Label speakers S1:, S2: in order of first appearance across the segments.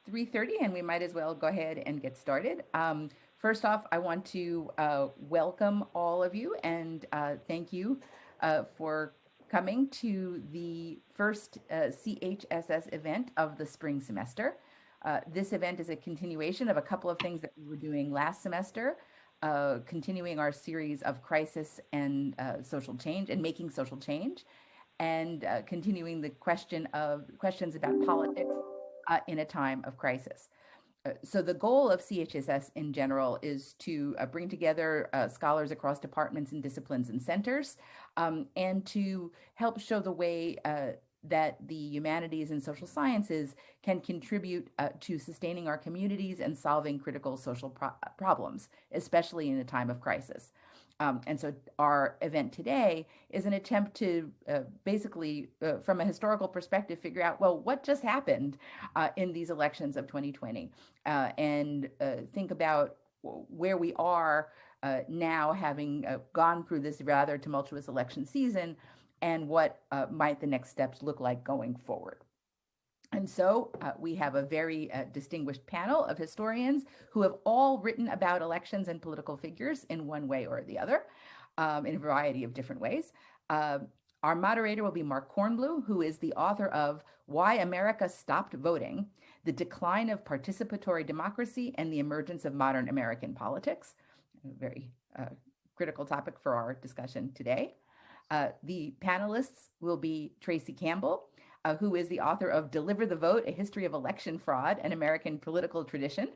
S1: 3:30, and we might as well go ahead and get started. First off, I want to welcome all of you and thank you for coming to the first CHSS event of the spring semester. This event is a continuation of a couple of things that we were doing last semester, continuing our series of crisis and social change and making social change, and continuing the questions about politics in a time of crisis. So the goal of CHSS in general is to bring together scholars across departments and disciplines and centers, and to help show the way that the humanities and social sciences can contribute to sustaining our communities and solving critical social problems, especially in a time of crisis. And so our event today is an attempt to basically, from a historical perspective, figure out, well, what just happened in these elections of 2020, and think about where we are now, having gone through this rather tumultuous election season, and what might the next steps look like going forward. And so we have a very distinguished panel of historians who have all written about elections and political figures in one way or the other, in a variety of different ways. Our moderator will be Mark Kornbluh, who is the author of Why America Stopped Voting: The Decline of Participatory Democracy and the Emergence of Modern American Politics. A very critical topic for our discussion today. The panelists will be Tracy Campbell, who is the author of Deliver the Vote, A History of Election Fraud and American Political Tradition,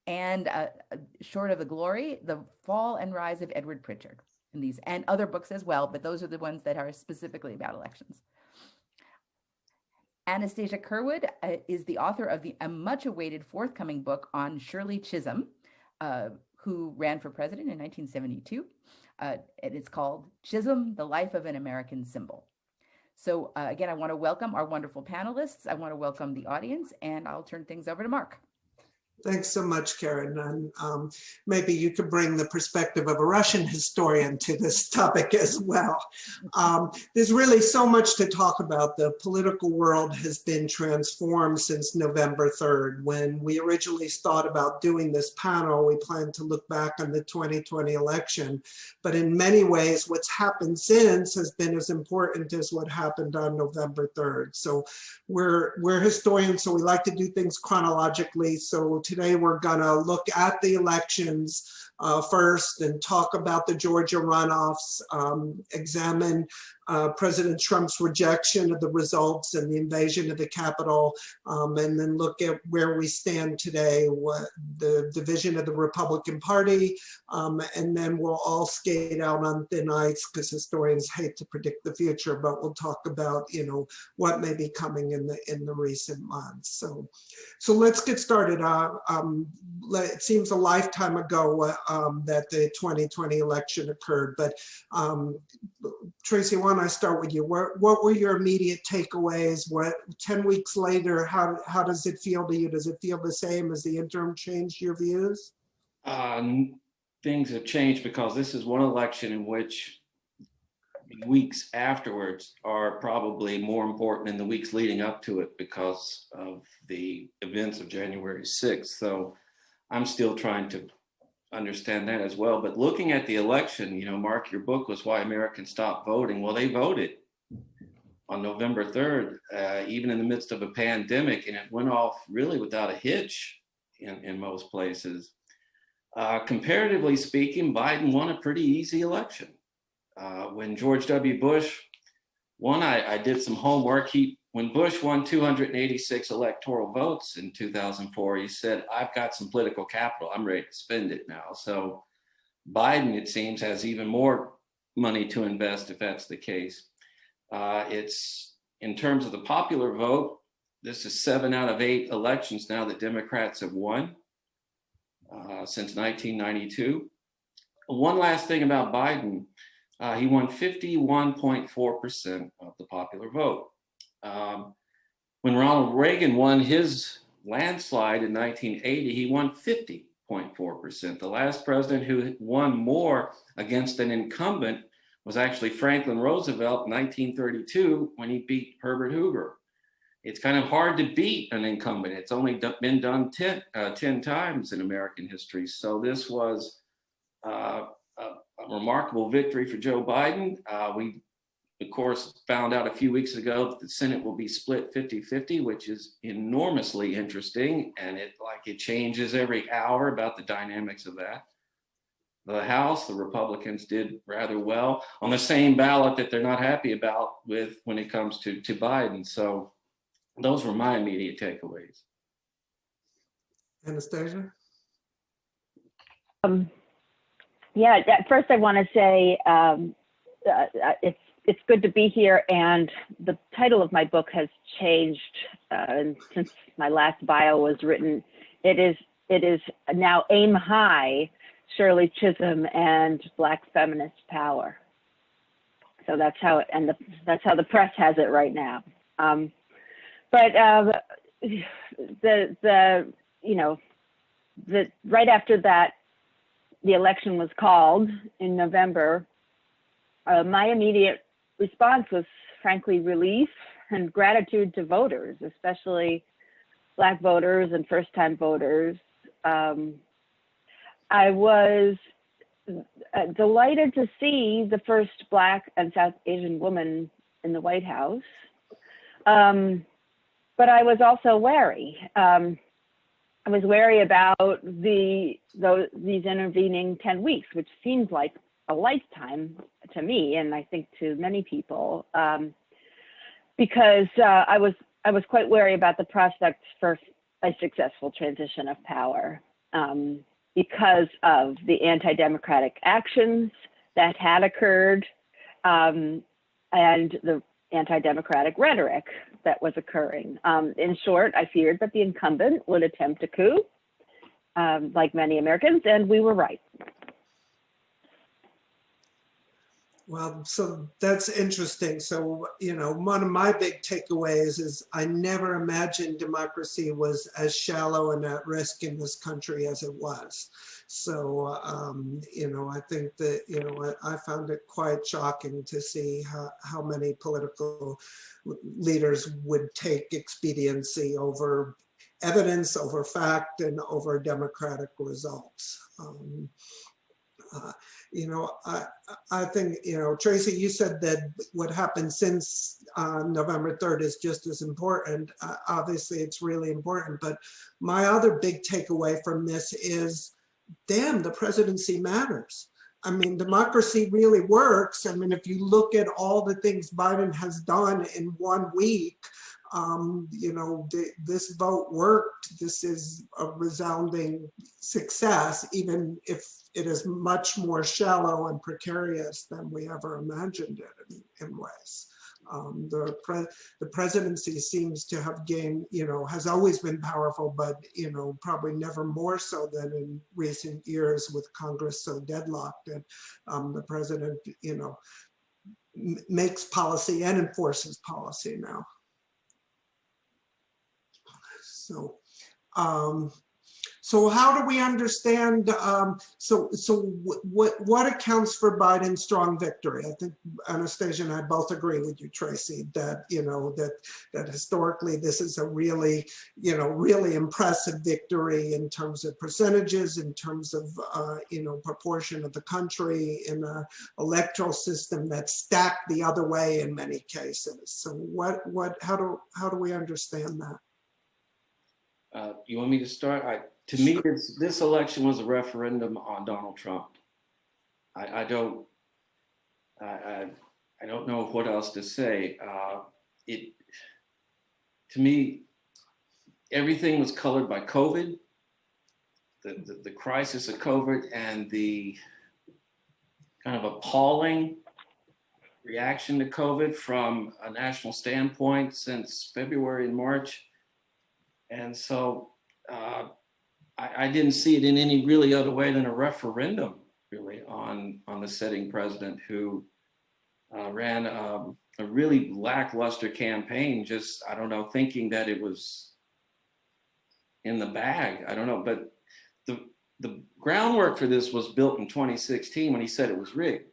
S1: and Short of the Glory, The Fall and Rise of Edward Pritchard, and other books as well, but those are the ones that are specifically about elections. Anastasia Curwood is the author of a much-awaited forthcoming book on Shirley Chisholm, who ran for president in 1972. And it's called Chisholm, The Life of an American Symbol. So again, I want to welcome our wonderful panelists. I want to welcome the audience, and I'll turn things over to Mark.
S2: Thanks so much, Karen. And maybe you could bring the perspective of a Russian historian to this topic as well. There's really so much to talk about. The political world has been transformed since November 3rd. When we originally thought about doing this panel, we planned to look back on the 2020 election. But in many ways, what's happened since has been as important as what happened on November 3rd. So we're historians, so we like to do things chronologically. So today we're gonna look at the elections first and talk about the Georgia runoffs, examine President Trump's rejection of the results and the invasion of the Capitol, and then look at where we stand today, what the division of the Republican Party, and then we'll all skate out on thin ice because historians hate to predict the future, but we'll talk about, what may be coming in the recent months. So let's get started. It seems a lifetime ago that the 2020 election occurred, but Tracy, why don't I start with you? What were your immediate takeaways? 10 weeks later, how does it feel to you? Does it feel the same? Has the interim changed your views?
S3: Things have changed because this is one election in which weeks afterwards are probably more important than the weeks leading up to it because of the events of January 6th. So I'm still trying to understand that as well. But looking at the election, Mark, your book was Why Americans Stopped Voting. Well, they voted on November 3rd, even in the midst of a pandemic, and it went off really without a hitch in most places. Comparatively speaking, Biden won a pretty easy election. When George W. Bush won, I did some homework. When Bush won 286 electoral votes in 2004, he said, I've got some political capital. I'm ready to spend it now. So Biden, it seems, has even more money to invest if that's the case. It's in terms of the popular vote, this is 7 out of 8 elections now that Democrats have won since 1992. One last thing about Biden, he won 51.4% of the popular vote. When Ronald Reagan won his landslide in 1980, he won 50.4%. The last president who won more against an incumbent was actually Franklin Roosevelt in 1932 when he beat Herbert Hoover it's kind of hard to beat an incumbent. It's only been done 10 times in American history. So this was a remarkable victory for Joe Biden. We, of course, found out a few weeks ago that the Senate will be split 50-50, which is enormously interesting. And it changes every hour about the dynamics of that. The House, the Republicans did rather well on the same ballot that they're not happy about when it comes to Biden. So those were my immediate takeaways.
S2: Anastasia?
S4: Yeah, first I want to say it's good to be here, and the title of my book has changed since my last bio was written. It is now Aim High, Shirley Chisholm and Black Feminist Power. So that's how the press has it right now. But right after that, the election was called in November. My immediate response was frankly relief and gratitude to voters, especially Black voters and first-time voters. I was delighted to see the first Black and South Asian woman in the White House. But I was also wary. I was wary about these intervening 10 weeks, which seems like a lifetime to me, and I think to many people, because I was quite wary about the prospects for a successful transition of power. Because of the anti-democratic actions that had occurred and the anti-democratic rhetoric that was occurring. In short, I feared that the incumbent would attempt a coup, like many Americans, and we were right.
S2: Well, so that's interesting. So, one of my big takeaways is I never imagined democracy was as shallow and at risk in this country as it was. So, I think that, I found it quite shocking to see how many political leaders would take expediency over evidence, over fact, and over democratic results. I think, Tracy, you said that what happened since November 3rd is just as important. Obviously, it's really important. But my other big takeaway from this is, damn, the presidency matters. I mean, democracy really works. I mean, if you look at all the things Biden has done in 1 week, this vote worked. This is a resounding success, even if it is much more shallow and precarious than we ever imagined it in ways. The presidency seems to have gained, has always been powerful, but, probably never more so than in recent years with Congress so deadlocked. And the president, makes policy and enforces policy now. So how do we understand, what accounts for Biden's strong victory? I think Anastasia and I both agree with you, Tracy, that, that historically this is a really, really impressive victory in terms of percentages, in terms of, proportion of the country, in an electoral system that's stacked the other way in many cases. So how do we understand that?
S3: You want me to start? To me, this election was a referendum on Donald Trump. I don't know what else to say. To me, everything was colored by COVID, the crisis of COVID, and the kind of appalling reaction to COVID from a national standpoint since February and March. And so I didn't see it in any really other way than a referendum, really, on the sitting president who ran a really lackluster campaign, just, I don't know, thinking that it was in the bag. I don't know, but the groundwork for this was built in 2016 when he said it was rigged.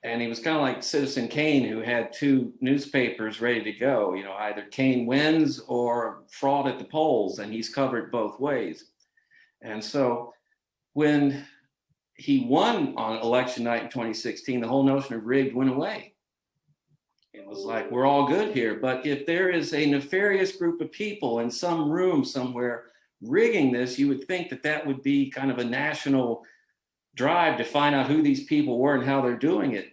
S3: And he was kind of like Citizen Kane, who had two newspapers ready to go, either Kane wins or fraud at the polls, and he's covered both ways. And so when he won on election night in 2016, the whole notion of rigged went away. It was like, we're all good here. But if there is a nefarious group of people in some room somewhere rigging this, you would think that that would be kind of a national drive to find out who these people were and how they're doing it.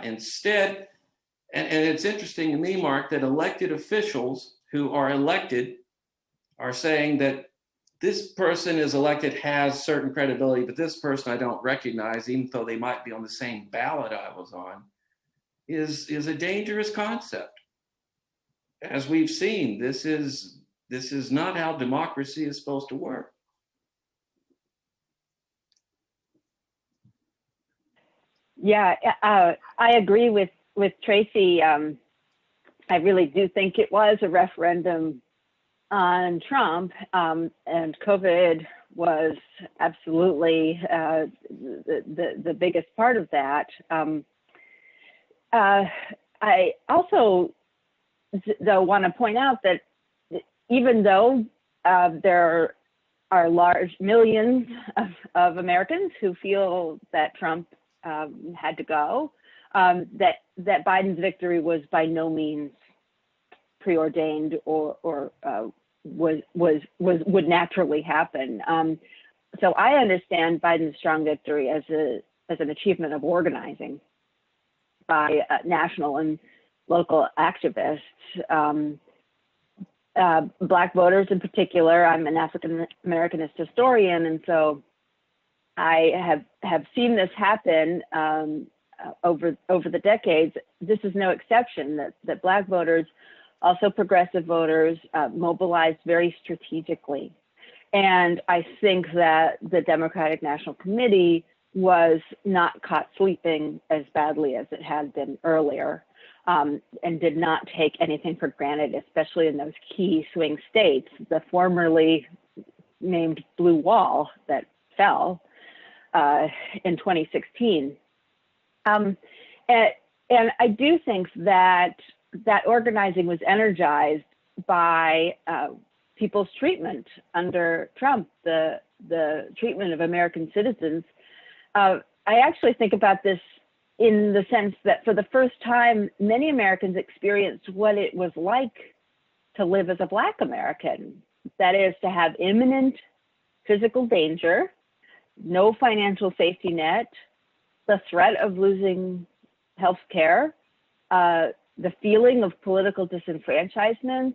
S3: Instead, and it's interesting to me, Mark, that elected officials who are elected are saying that this person is elected has certain credibility, but this person I don't recognize, even though they might be on the same ballot I was on, is a dangerous concept. As we've seen, this is not how democracy is supposed to work.
S4: Yeah, I agree with Tracy. I really do think it was a referendum on Trump, and COVID was absolutely the biggest part of that. I also, though, want to point out that even though there are large millions of Americans who feel that Trump had to go, that Biden's victory was by no means preordained or would naturally happen. So I understand Biden's strong victory as an achievement of organizing by national and local activists. Black voters in particular. I'm an African Americanist historian, and so I have seen this happen over the decades. This is no exception. That Black voters, also progressive voters, mobilized very strategically, and I think that the Democratic National Committee was not caught sleeping as badly as it had been earlier, and did not take anything for granted, especially in those key swing states, the formerly named Blue Wall that fell in 2016. And I do think that organizing was energized by people's treatment under Trump, the treatment of American citizens. I actually think about this in the sense that for the first time, many Americans experienced what it was like to live as a Black American. That is, to have imminent physical danger, no financial safety net, the threat of losing health care, the feeling of political disenfranchisement,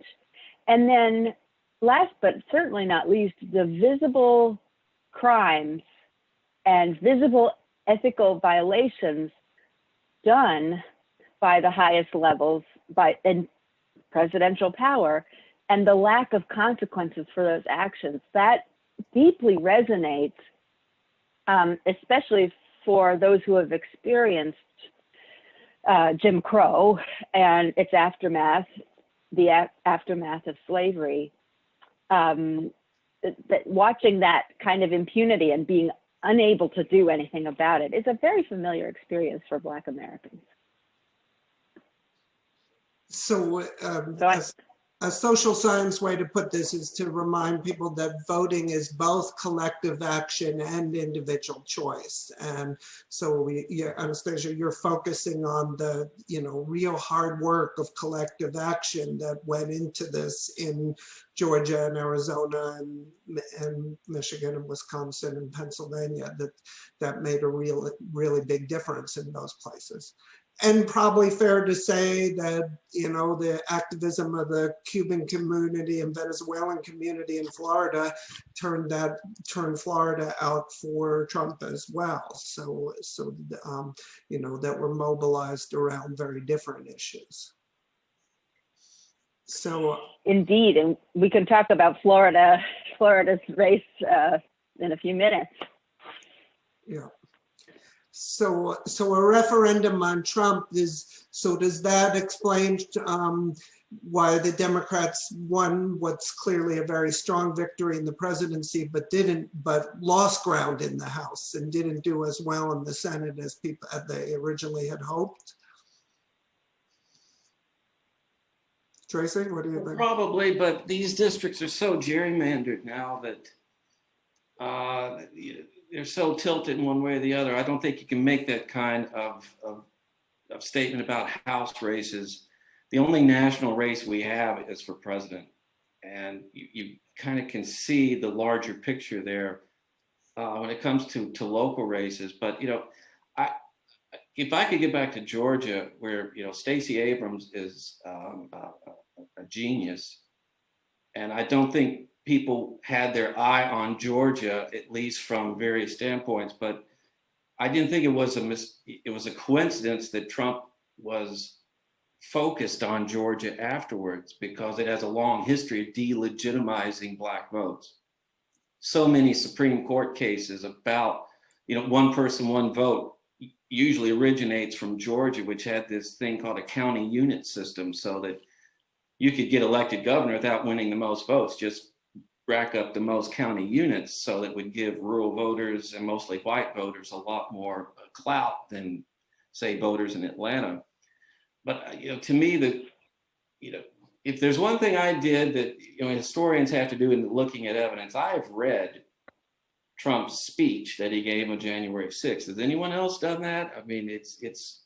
S4: and then last but certainly not least, the visible crimes and visible ethical violations done by the highest levels in presidential power, and the lack of consequences for those actions. That deeply resonates, especially for those who have experienced Jim Crow and its aftermath, the aftermath of slavery. That watching that kind of impunity and being unable to do anything about it is a very familiar experience for Black Americans.
S2: So a social science way to put this is to remind people that voting is both collective action and individual choice. And so Anastasia, you're focusing on the real hard work of collective action that went into this in Georgia and Arizona and Michigan and Wisconsin and Pennsylvania, that made a really big difference in those places. And probably fair to say that, the activism of the Cuban community and Venezuelan community in Florida turned Florida out for Trump as well. So that were mobilized around very different issues. So
S4: indeed, and we can talk about Florida's race in a few minutes.
S2: Yeah. So a referendum on Trump does that explain why the Democrats won what's clearly a very strong victory in the presidency, but lost ground in the House and didn't do as well in the Senate as they originally had hoped. Tracy, what do you think?
S3: Probably, but these districts are so gerrymandered now that they're so tilted in one way or the other. I don't think you can make that kind of statement about House races. The only national race we have is for president. And you kind of can see the larger picture there when it comes to local races. But, if I could get back to Georgia, where, Stacey Abrams is a genius. And I don't think people had their eye on Georgia, at least from various standpoints, but I didn't think it was a coincidence that Trump was focused on Georgia afterwards, because it has a long history of delegitimizing Black votes. So many Supreme Court cases about, one person, one vote usually originates from Georgia, which had this thing called a county unit system, so that you could get elected governor without winning the most votes, just rack up the most county units, so that would give rural voters and mostly white voters a lot more clout than, say, voters in Atlanta. But to me, if there's one thing I did that historians have to do in looking at evidence, I have read Trump's speech that he gave on January 6th. Has anyone else done that? I mean, it's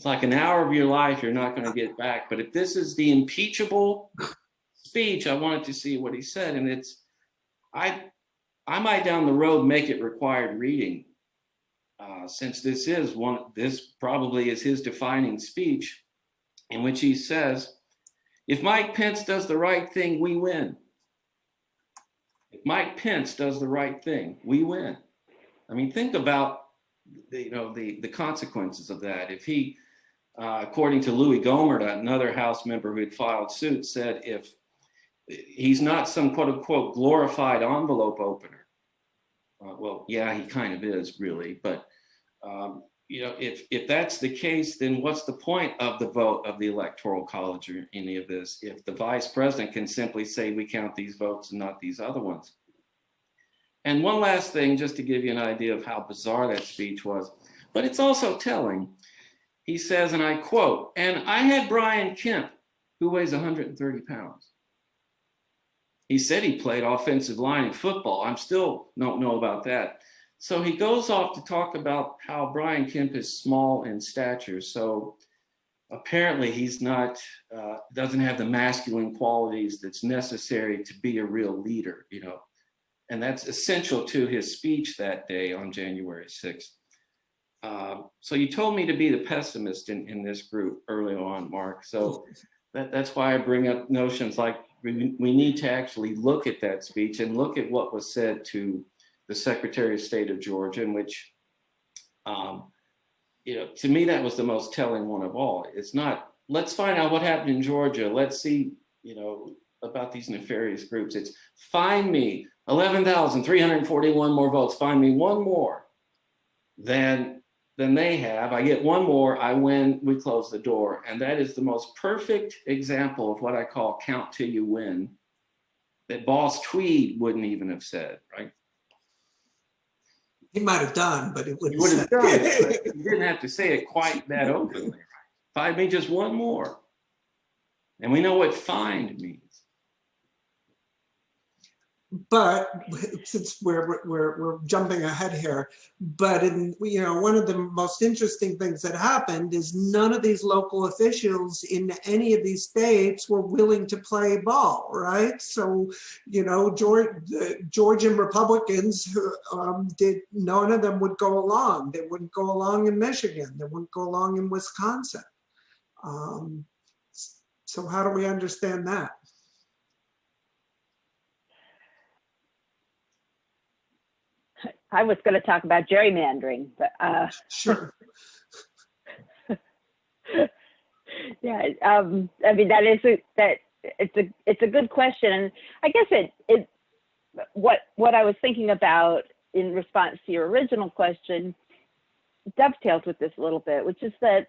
S3: like an hour of your life you're not going to get back. But if this is the impeachable speech, I wanted to see what he said, and I might down the road make it required reading, since this probably is his defining speech, in which he says, if Mike Pence does the right thing, we win. If Mike Pence does the right thing, we win. I mean, think about the consequences of that. If he, according to Louis Gohmert, another House member who had filed suit, said if he's not some quote unquote glorified envelope opener, well, yeah, he kind of is really, but if that's the case, then what's the point of the vote of the Electoral College or any of this if the vice president can simply say we count these votes and not these other ones? And one last thing, just to give you an idea of how bizarre that speech was, but it's also telling. He says, and I quote, and I had Brian Kemp, who weighs 130 pounds. He said he played offensive line in football. I'm still don't know about that. So he goes off to talk about how Brian Kemp is small in stature. So apparently he's not, doesn't have the masculine qualities that's necessary to be a real leader, and that's essential to his speech that day on January 6th. So you told me to be the pessimist in this group early on, Mark. So that's why I bring up notions like we need to actually look at that speech and look at what was said to the Secretary of State of Georgia, in which, to me, that was the most telling one of all. It's not, let's find out what happened in Georgia. Let's see, about these nefarious groups. It's find me 11,341 more votes. Find me one more than they have. I get one more, I win, we close the door. And that is the most perfect example of what I call count till you win, that Boss Tweed wouldn't even have said, right?
S2: He might have done, but it wouldn't
S3: have done it. He didn't have to say it quite that openly. Find me just one more. And we know what find means.
S2: But since we're jumping ahead here, but one of the most interesting things that happened is none of these local officials in any of these states were willing to play ball, right? So, Georgian Republicans none of them would go along. They wouldn't go along in Michigan. They wouldn't go along in Wisconsin. So how do we understand that?
S4: I was going to talk about gerrymandering, but
S2: sure.
S4: Yeah, I mean it's a good question, and I guess what I was thinking about in response to your original question dovetails with this a little bit, which is that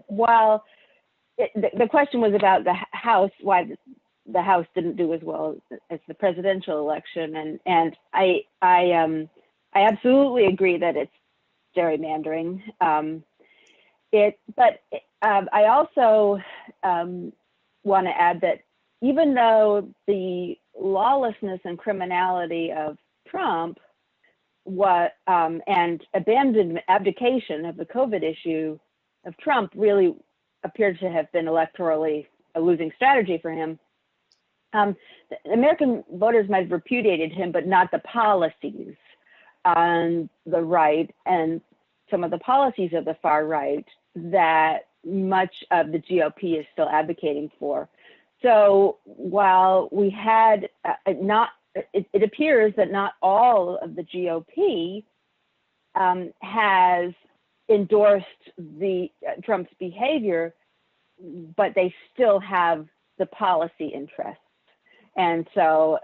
S4: while the question was about the House, why the House didn't do as well as the presidential election, and I absolutely agree that it's gerrymandering. But I also want to add that even though the lawlessness and criminality of Trump and abdication of the COVID issue of Trump really appeared to have been electorally a losing strategy for him. The American voters might have repudiated him, but not the policies on the right and some of the policies of the far right that much of the GOP is still advocating for. So while we had it appears that not all of the GOP has endorsed Trump's behavior, but they still have the policy interests. And so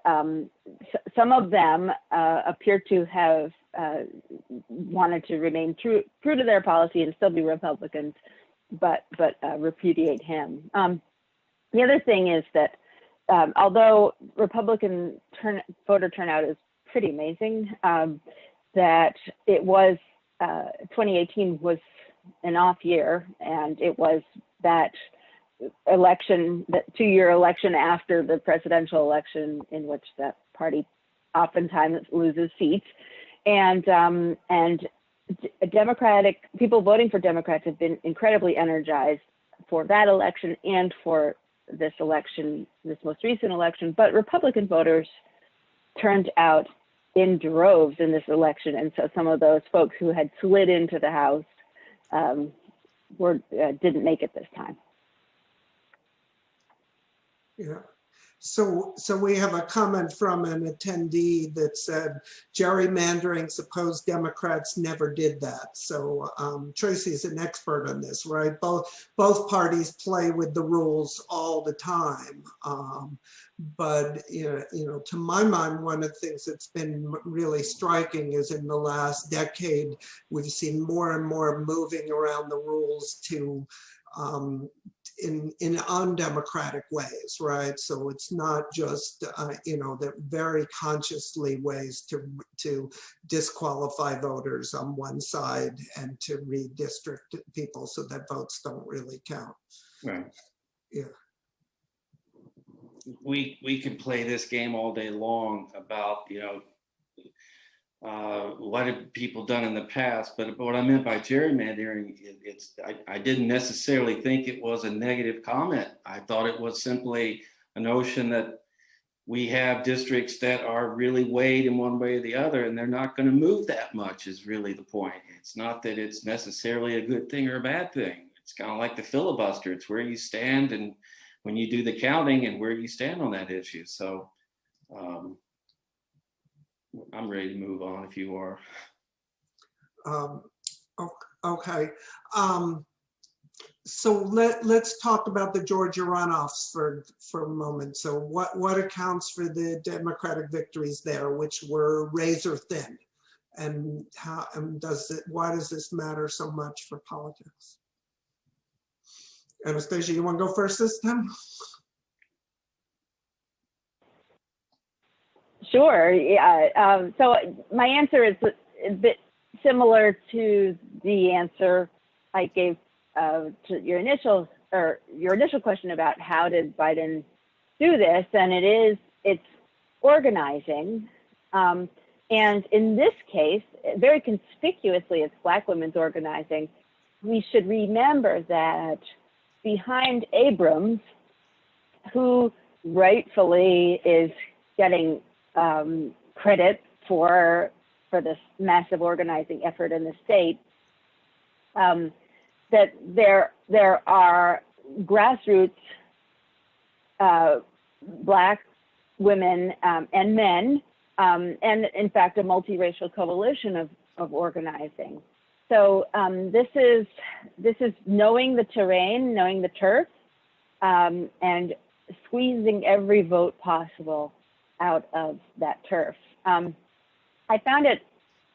S4: some of them appear to have wanted to remain true to their policy and still be Republicans, but repudiate him. The other thing is that although Republican voter turnout is pretty amazing, that it was 2018 was an off year, and it was that election, that 2-year election after the presidential election, in which that party oftentimes loses seats, and Democratic people voting for Democrats have been incredibly energized for that election and for this election, this most recent election. But Republican voters turned out in droves in this election, and so some of those folks who had slid into the House didn't make it this time.
S2: Yeah. So we have a comment from an attendee that said, gerrymandering, suppose Democrats never did that. So Tracy is an expert on this, right? Both parties play with the rules all the time. But to my mind, one of the things that's been really striking is in the last decade, we've seen more and more moving around the rules to in undemocratic ways, right? So it's not just the very consciously ways to disqualify voters on one side and to redistrict people so that votes don't really count.
S3: Right.
S2: Yeah.
S3: We could play this game all day long about what have people done in the past, but what I meant by gerrymandering, I didn't necessarily think it was a negative comment. I thought it was simply a notion that we have districts that are really weighed in one way or the other, and they're not going to move that much is really the point. It's not that it's necessarily a good thing or a bad thing. It's kind of like the filibuster. It's where you stand and when you do the counting and where you stand on that issue. So I'm ready to move on if you are.
S2: Okay. So let's talk about the Georgia runoffs for a moment. So what accounts for the Democratic victories there, which were razor thin, and why does this matter so much for politics? Anastasia, you want to go first this time?
S4: Sure. Yeah. So my answer is a bit similar to the answer I gave to your initial question about how did Biden do this, and it's organizing, and in this case, very conspicuously, it's Black women's organizing. We should remember that behind Abrams, who rightfully is getting credit for this massive organizing effort in the state, that there are grassroots Black women and men, and in fact a multiracial coalition of organizing. So this is knowing the terrain, knowing the turf, and squeezing every vote possible out of that turf. I found it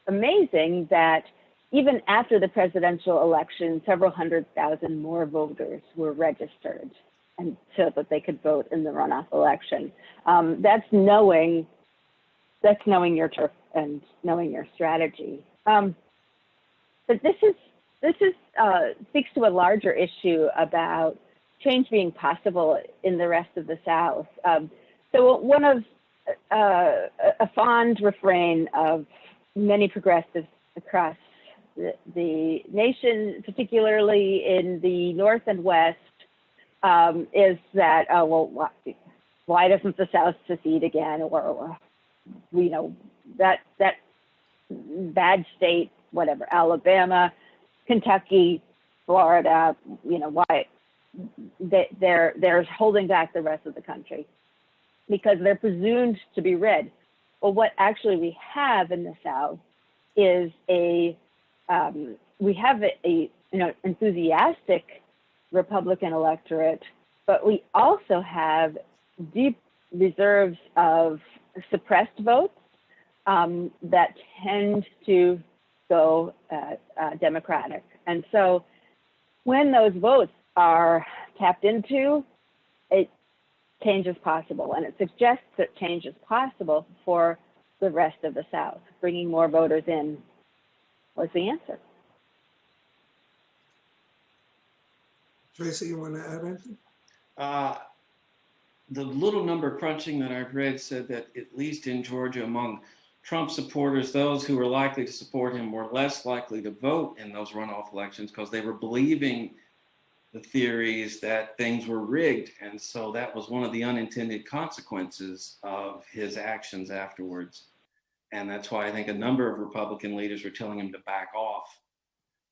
S4: amazing that even after the presidential election, several 100,000 more voters were registered, and so that they could vote in the runoff election. That's knowing your turf and knowing your strategy. But this speaks to a larger issue about change being possible in the rest of the South. So one of a fond refrain of many progressives across the nation, particularly in the North and West, is that, well, why doesn't the South secede again? Or that bad state, whatever, Alabama, Kentucky, Florida, why they're holding back the rest of the country because they're presumed to be red. Well, what actually we have in the South is we have a enthusiastic Republican electorate, but we also have deep reserves of suppressed votes that tend to go Democratic. And so when those votes are tapped into, change is possible. And it suggests that change is possible for the rest of the South. Bringing more voters in was the answer.
S2: Tracy, you want to add anything?
S3: The little number crunching that I've read said that at least in Georgia, among Trump supporters, those who were likely to support him were less likely to vote in those runoff elections because they were believing the theories that things were rigged. And so that was one of the unintended consequences of his actions afterwards. And that's why I think a number of Republican leaders were telling him to back off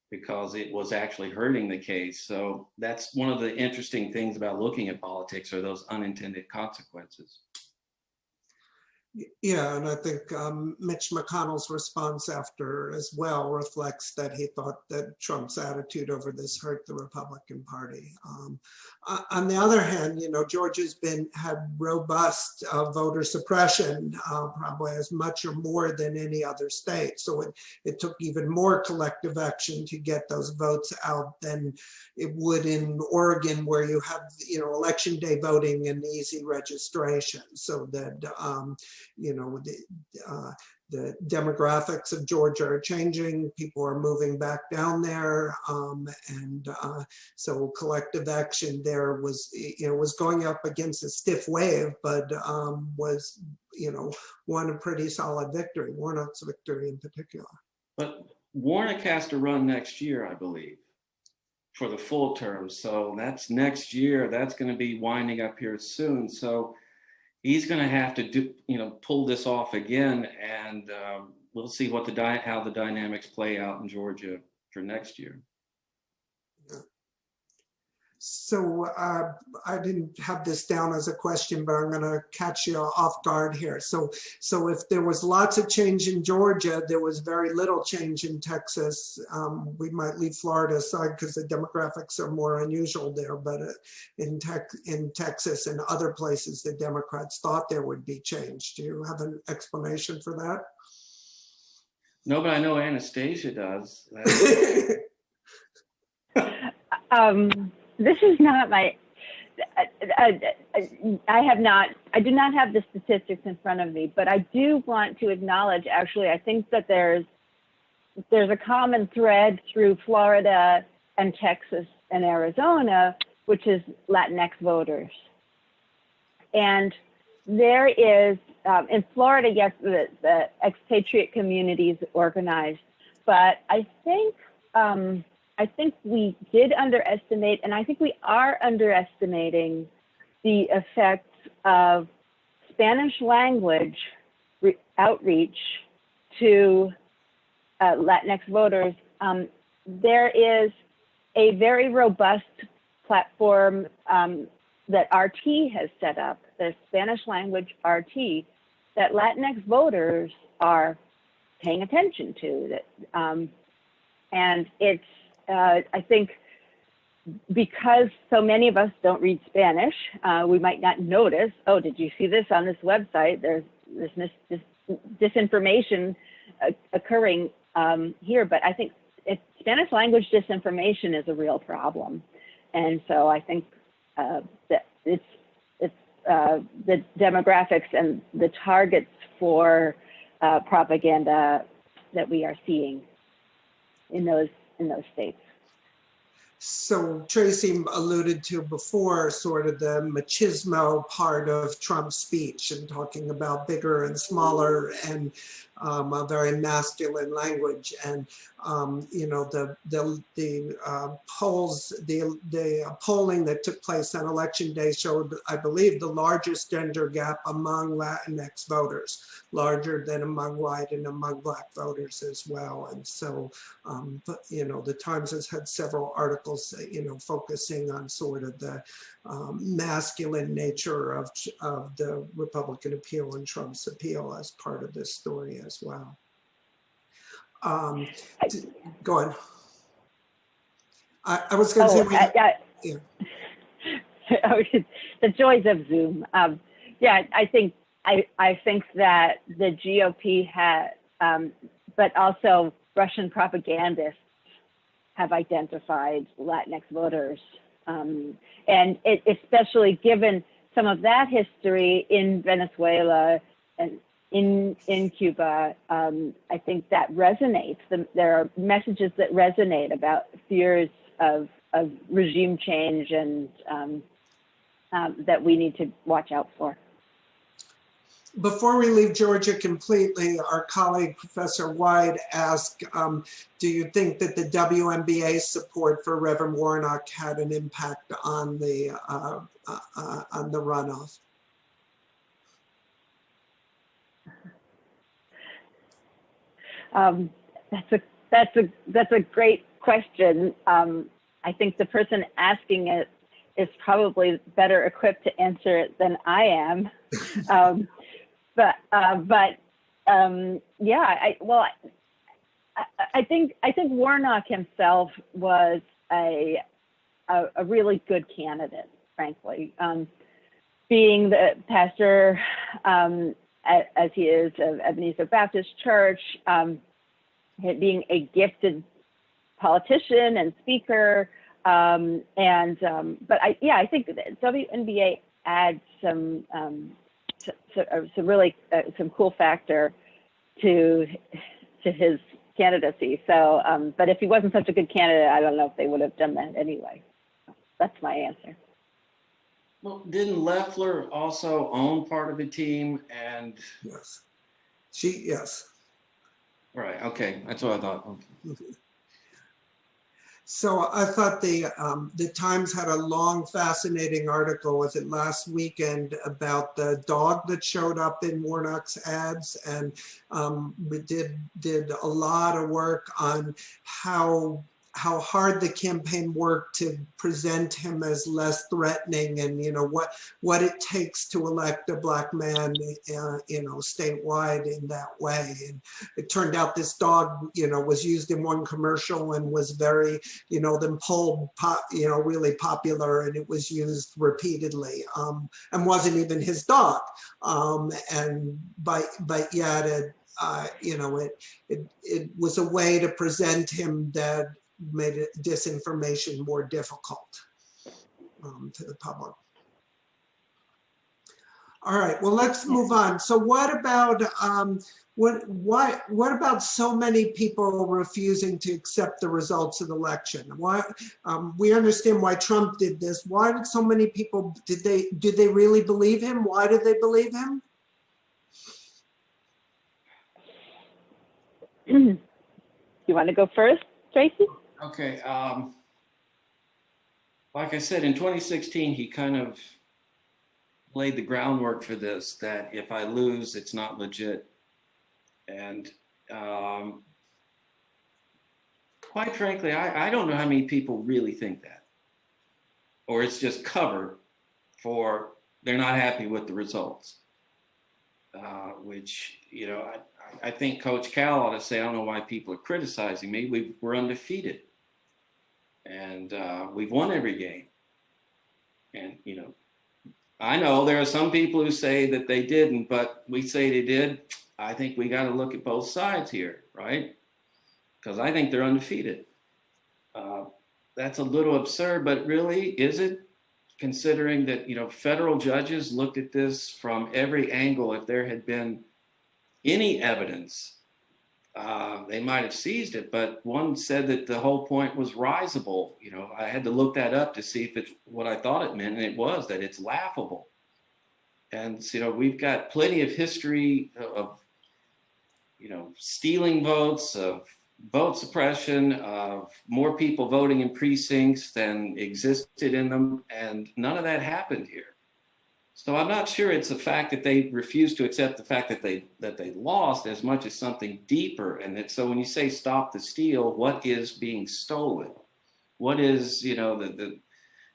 S3: because it was actually hurting the case. So that's one of the interesting things about looking at politics are those unintended consequences.
S2: Yeah, and I think Mitch McConnell's response after as well reflects that he thought that Trump's attitude over this hurt the Republican Party. On the other hand, Georgia's had robust voter suppression, probably as much or more than any other state. So it took even more collective action to get those votes out than it would in Oregon, where you have election day voting and easy registration. So that the demographics of Georgia are changing. People are moving back down there, so collective action there was going up against a stiff wave, but was won a pretty solid victory. Warnock's victory in particular. But
S3: Warnock has to run next year, I believe, for the full term. So that's next year. That's going to be winding up here soon. So he's going to have to pull this off again, and we'll see what how the dynamics play out in Georgia for next year.
S2: Yeah. So I didn't have this down as a question, but I'm going to catch you off guard here. So if there was lots of change in Georgia, there was very little change in Texas. We might leave Florida aside because the demographics are more unusual there, but in Texas and other places, the Democrats thought there would be change. Do you have an explanation for that?
S3: No, but I know Anastasia does.
S4: This is not my, I do not have the statistics in front of me, but I do want to acknowledge, actually, I think that there's a common thread through Florida and Texas and Arizona, which is Latinx voters. And there is, in Florida, yes, the expatriate community is organized, but I think we did underestimate, and I think we are underestimating the effects of Spanish language outreach to Latinx voters. There is a very robust platform that RT has set up, the Spanish language RT, that Latinx voters are paying attention to. And it's, I think, because so many of us don't read Spanish, we might not notice, oh, did you see this on this website? There's this disinformation occurring here. But I think Spanish language disinformation is a real problem, and so I think that it's the demographics and the targets for propaganda that we are seeing in those states.
S2: So Tracy alluded to before sort of the machismo part of Trump's speech and talking about bigger and smaller and a very masculine language. And you know, the polls, the polling that took place on election day showed, I believe, the largest gender gap among Latinx voters, larger than among white and among Black voters as well. And so, but, you know, the Times has had several articles, you know, focusing on sort of the masculine nature of the Republican appeal and Trump's appeal as part of this story as well. Go on. I was going to say,
S4: yeah. The joys of Zoom. Yeah, I think that the GOP had, but also Russian propagandists have identified Latinx voters, and especially given some of that history in Venezuela and in Cuba, I think that resonates. There are messages that resonate about fears of regime change and that we need to watch out for.
S2: Before we leave Georgia completely, our colleague, Professor White, asked, do you think that the WNBA support for Reverend Warnock had an impact on the runoff?
S4: That's a great question. I think the person asking it is probably better equipped to answer it than I am. Yeah, I think Warnock himself was a really good candidate, frankly. Being the pastor as he is of Ebenezer Baptist Church, being a gifted politician and speaker, but I think that WNBA adds some cool factor to his candidacy. So, but if he wasn't such a good candidate, I don't know if they would have done that anyway. That's my answer.
S3: Well, didn't Loeffler also own part of the team? And
S2: yes, yes.
S3: Right. Okay, that's what I thought. Okay.
S2: So I thought the Times had a long, fascinating article, was it last weekend, about the dog that showed up in Warnock's ads, and we did a lot of work on how hard the campaign worked to present him as less threatening, and you know what it takes to elect a Black man, you know, statewide in that way. And it turned out this dog, you know, was used in one commercial and was very, you know, then pulled, you know, really popular, and it was used repeatedly, and wasn't even his dog, but yet you know, it was a way to present him that made disinformation more difficult to the public. All right, well, let's move on. So what about what about so many people refusing to accept the results of the election? Why we understand why Trump did this. Why did so many people, did they really believe him? Why did they believe him?
S4: You want to go first, Tracy?
S3: Okay. Like I said, in 2016, he kind of laid the groundwork for this, that if I lose, it's not legit. And quite frankly, I don't know how many people really think that. Or it's just cover for they're not happy with the results. Which, you know, I think Coach Cal ought to say, I don't know why people are criticizing me. We're undefeated. And we've won every game. And, you know, I know there are some people who say that they didn't, but we say they did. I think we got to look at both sides here, right? because I think they're undefeated. That's a little absurd, but really, is it? Considering that, federal judges looked at this from every angle. If there had been any evidence, they might have seized it, but one said that the whole point was risible. I had to look that up to see if it's what I thought it meant, and it was that it's laughable. And we've got plenty of history of stealing votes, of vote suppression, of more people voting in precincts than existed in them, and none of that happened here. So I'm not sure it's the fact that they refused to accept the fact that they lost as much as something deeper. And that, so when you say stop the steal, what is being stolen? What is,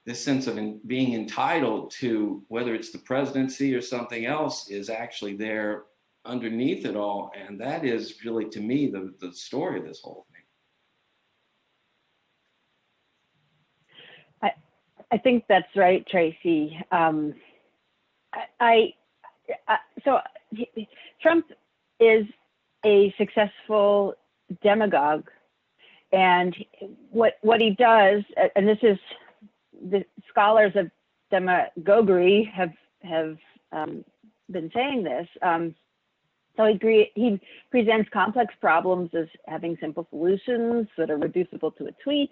S3: this sense of being entitled to, whether it's the presidency or something else, is actually there underneath it all. And that is really, to me, the story of this whole thing.
S4: I think that's right, Tracy. So Trump is a successfhave demagogue, and what he does, and this is the scholars of demagoguery have been saying this. So he presents complex problems as having simple solutions that are reducible to a tweet.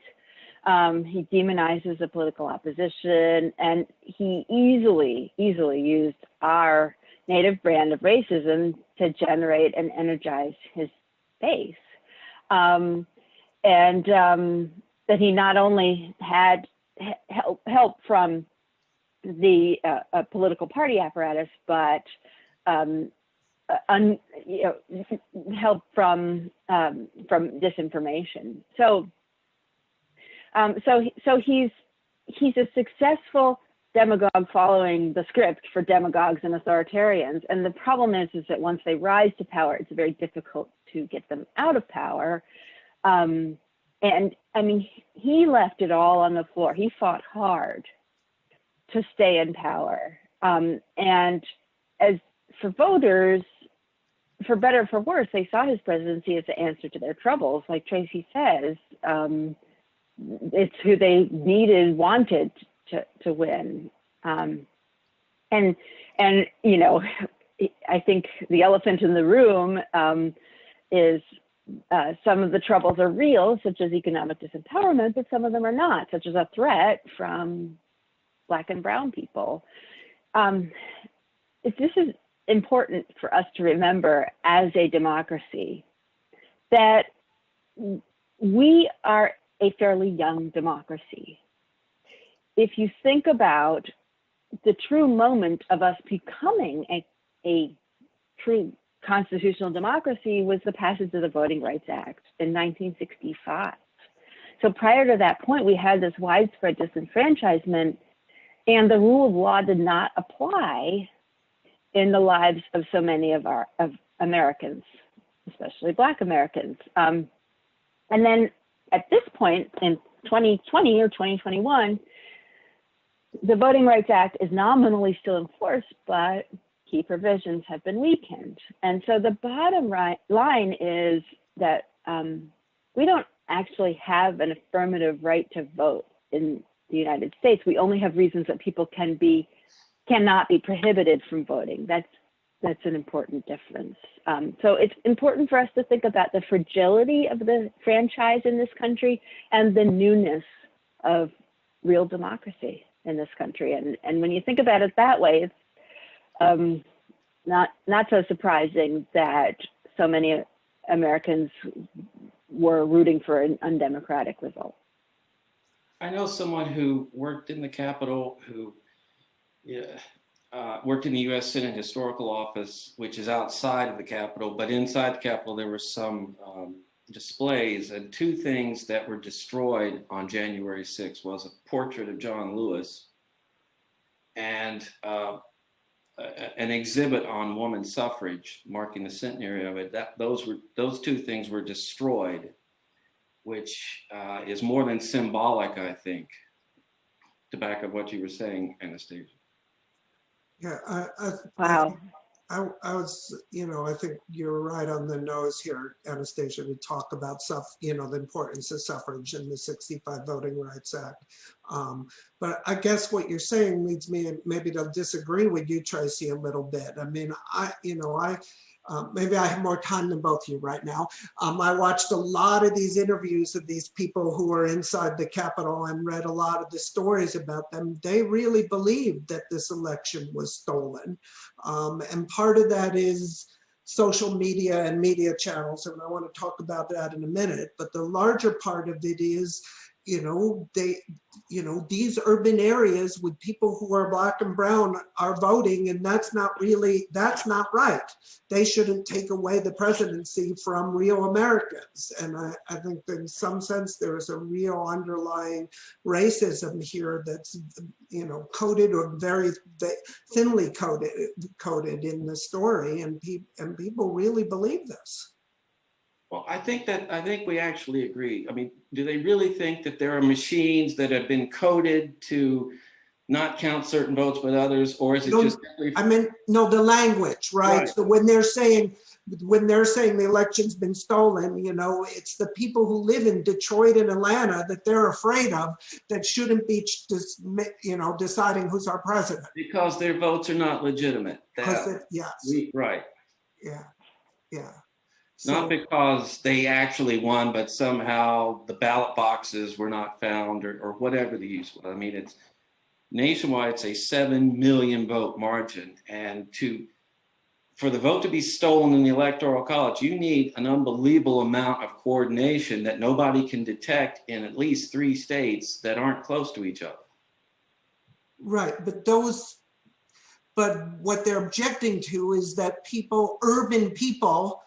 S4: He demonizes the political opposition, and he easily used our native brand of racism to generate and energize his base. And that he not only had help from the political party apparatus, but help from disinformation. So he's a successful demagogue following the script for demagogues and authoritarians. And the problem is that once they rise to power, it's very difficult to get them out of power. And I mean, he left it all on the floor. He fought hard to stay in power. And as for voters, for better or for worse, they saw his presidency as the answer to their troubles. Like Tracy says, it's who they wanted to win. And I think the elephant in the room is some of the troubles are real, such as economic disempowerment, but some of them are not, such as a threat from Black and brown people. This is important for us to remember as a democracy, that we are a fairly young democracy. If you think about the true moment of us becoming a true constitutional democracy was the passage of the Voting Rights Act in 1965. So prior to that point, we had this widespread disenfranchisement, and the rule of law did not apply in the lives of so many of Americans, especially Black Americans. And then at this point in 2020 or 2021, the Voting Rights Act is nominally still in force, but key provisions have been weakened. And so the bottom line is that we don't actually have an affirmative right to vote in the United States. We only have reasons that people cannot be prohibited from voting. That's an important difference. So it's important for us to think about the fragility of the franchise in this country and the newness of real democracy in this country. And when you think about it that way, it's not so surprising that so many Americans were rooting for an undemocratic result.
S3: I know someone who worked in the Capitol, who worked in the U.S. Senate Historical Office, which is outside of the Capitol, but inside the Capitol there were some displays, and two things that were destroyed on January 6th was a portrait of John Lewis and an exhibit on woman suffrage marking the centenary of it. Those two things were destroyed, which is more than symbolic, I think, to back up what you were saying, Anastasia.
S2: Yeah,
S4: Wow.
S2: I was, I think you're right on the nose here, Anastasia, to talk about the importance of suffrage and the 65 Voting Rights Act. But I guess what you're saying leads me maybe to disagree with you, Tracy, a little bit. I mean, maybe I have more time than both of you right now. I watched a lot of these interviews of these people who are inside the Capitol and read a lot of the stories about them. They really believed that this election was stolen. And part of that is social media and media channels, and I want to talk about that in a minute. But the larger part of it is, these urban areas with people who are Black and brown are voting, and that's not right. They shouldn't take away the presidency from real Americans. And I think that in some sense there is a real underlying racism here that's, coded or very thinly coded in the story, and people really believe this.
S3: Well, I think we actually agree. I mean, do they really think that there are machines that have been coded to not count certain votes but others, or is it just?
S2: No, the language, right? So when they're saying the election's been stolen, it's the people who live in Detroit and Atlanta that they're afraid of, that shouldn't be, deciding who's our president.
S3: Because their votes are not legitimate.
S2: Yes.
S3: Right.
S2: Yeah.
S3: Not because they actually won, but somehow the ballot boxes were not found, or whatever the use was. I mean, it's nationwide, it's a 7 million vote margin. And for the vote to be stolen in the Electoral College, you need an unbelievable amount of coordination that nobody can detect in at least 3 states that aren't close to each other.
S2: Right, but what they're objecting to is that urban people,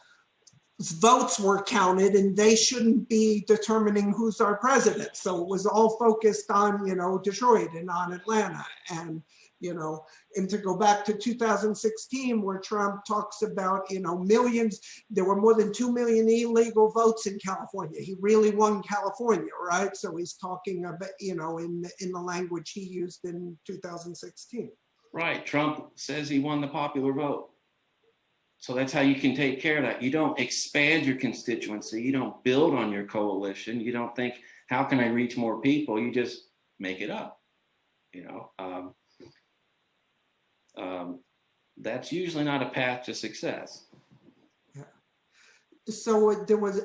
S2: votes were counted and they shouldn't be determining who's our president. So it was all focused on, Detroit and on Atlanta. And, and to go back to 2016, where Trump talks about, millions, there were more than 2 million illegal votes in California. He really won California, right? So he's talking about, in the language he used in 2016.
S3: Right, Trump says he won the popular vote. So that's how you can take care of that. You don't expand your constituency. You don't build on your coalition. You don't think, how can I reach more people? You just make it up. That's usually not a path to success.
S2: So there was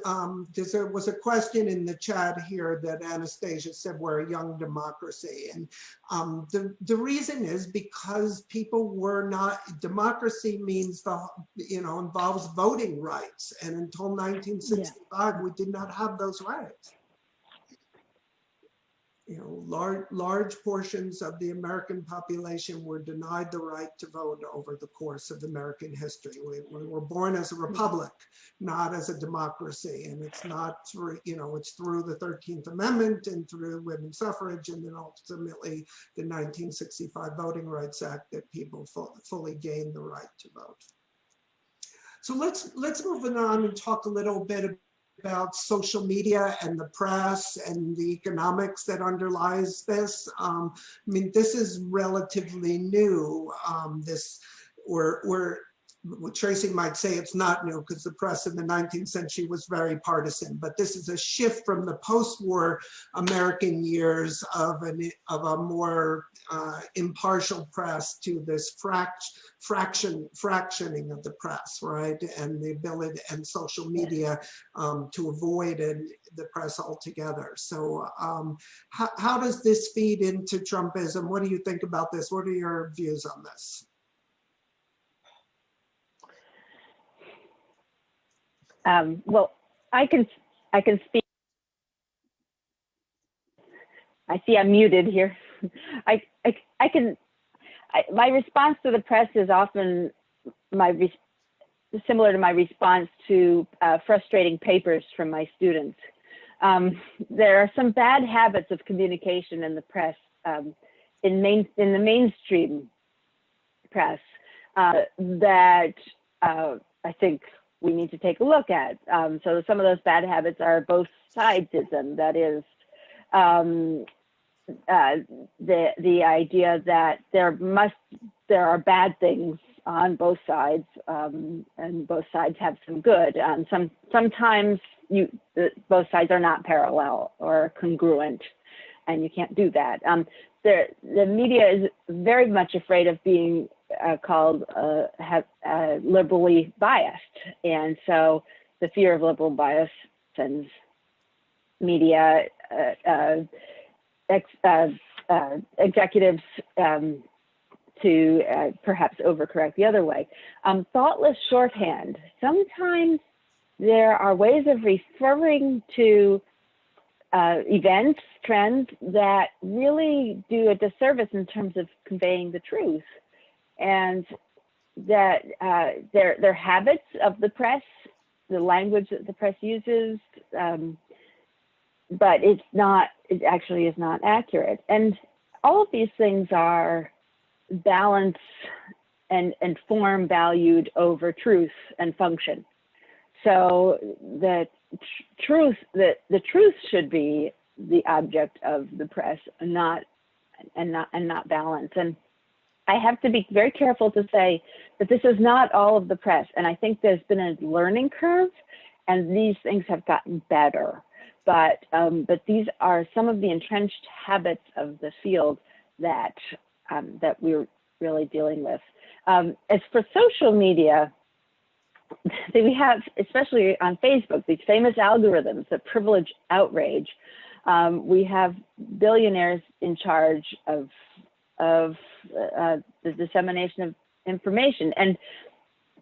S2: a question in the chat here that Anastasia said we're a young democracy, and the reason is because people were not. Democracy means involves voting rights, and until 1965 we did not have those rights. Large portions of the American population were denied the right to vote over the course of American history. We were born as a republic, not as a democracy. And it's not through, it's through the 13th Amendment and through women's suffrage, and then ultimately the 1965 Voting Rights Act that people fully gained the right to vote. So let's move on and talk a little bit about social media and the press and the economics that underlies this. This is relatively new. Tracy might say it's not new because the press in the 19th century was very partisan, but this is a shift from the post-war American years of a more impartial press to this fractioning of the press, right? And the ability and social media to avoid the press altogether. So how does this feed into Trumpism? What do you think about this? What are your views on this?
S4: Well, I can speak. I see I'm muted here. My response to the press is often similar to my response to frustrating papers from my students. There are some bad habits of communication in the press, in the mainstream press, that I think we need to take a look at. So some of those bad habits are both sidesism. That is the idea that there are bad things on both sides, and both sides have some good. Sometimes both sides are not parallel or congruent, and you can't do that. The media is very much afraid of being called liberally biased, and so the fear of liberal bias sends media executives to perhaps overcorrect the other way. Thoughtless shorthand. Sometimes there are ways of referring to events, trends that really do a disservice in terms of conveying the truth, and that they're habits of the press, the language that the press uses, but it actually is not accurate. And all of these things are balance and form valued over truth and function. So the truth should be the object of the press, and not balance. And I have to be very careful to say that this is not all of the press. And I think there's been a learning curve, and these things have gotten better. But these are some of the entrenched habits of the field that we're really dealing with. As for social media, we have, especially on Facebook, these famous algorithms that privilege outrage. We have billionaires in charge of the dissemination of information, and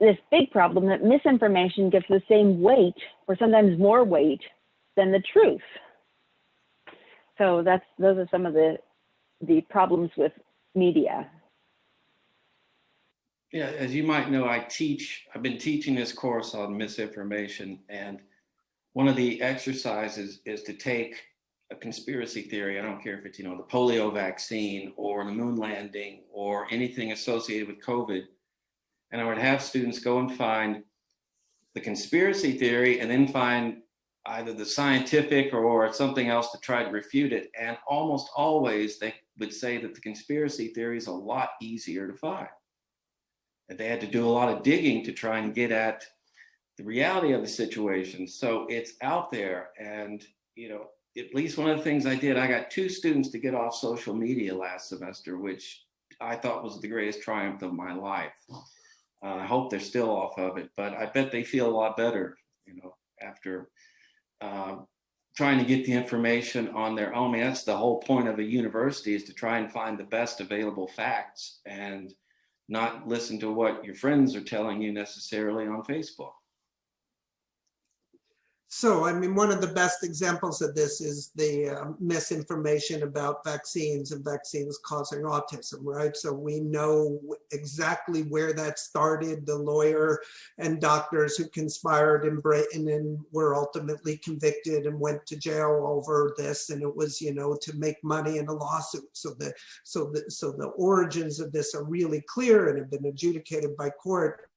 S4: this big problem that misinformation gets the same weight, or sometimes more weight, than the truth. So those are some of the problems with media.
S3: Yeah, as you might know, I've been teaching this course on misinformation, and one of the exercises is to take a conspiracy theory. I don't care if it's, the polio vaccine or the moon landing or anything associated with COVID. And I would have students go and find the conspiracy theory and then find either the scientific or something else to try to refute it. And almost always they would say that the conspiracy theory is a lot easier to find. That they had to do a lot of digging to try and get at the reality of the situation. So it's out there. And, at least one of the things I did, I got 2 students to get off social media last semester, which I thought was the greatest triumph of my life. I hope they're still off of it, but I bet they feel a lot better, after trying to get the information on their own. I mean, that's the whole point of a university, is to try and find the best available facts and not listen to what your friends are telling you necessarily on Facebook.
S2: So, I mean, one of the best examples of this is the misinformation about vaccines and vaccines causing autism, right? So we know exactly where that started. The lawyer and doctors who conspired in Britain and were ultimately convicted and went to jail over this, and it was, to make money in a lawsuit. So the origins of this are really clear and have been adjudicated by court.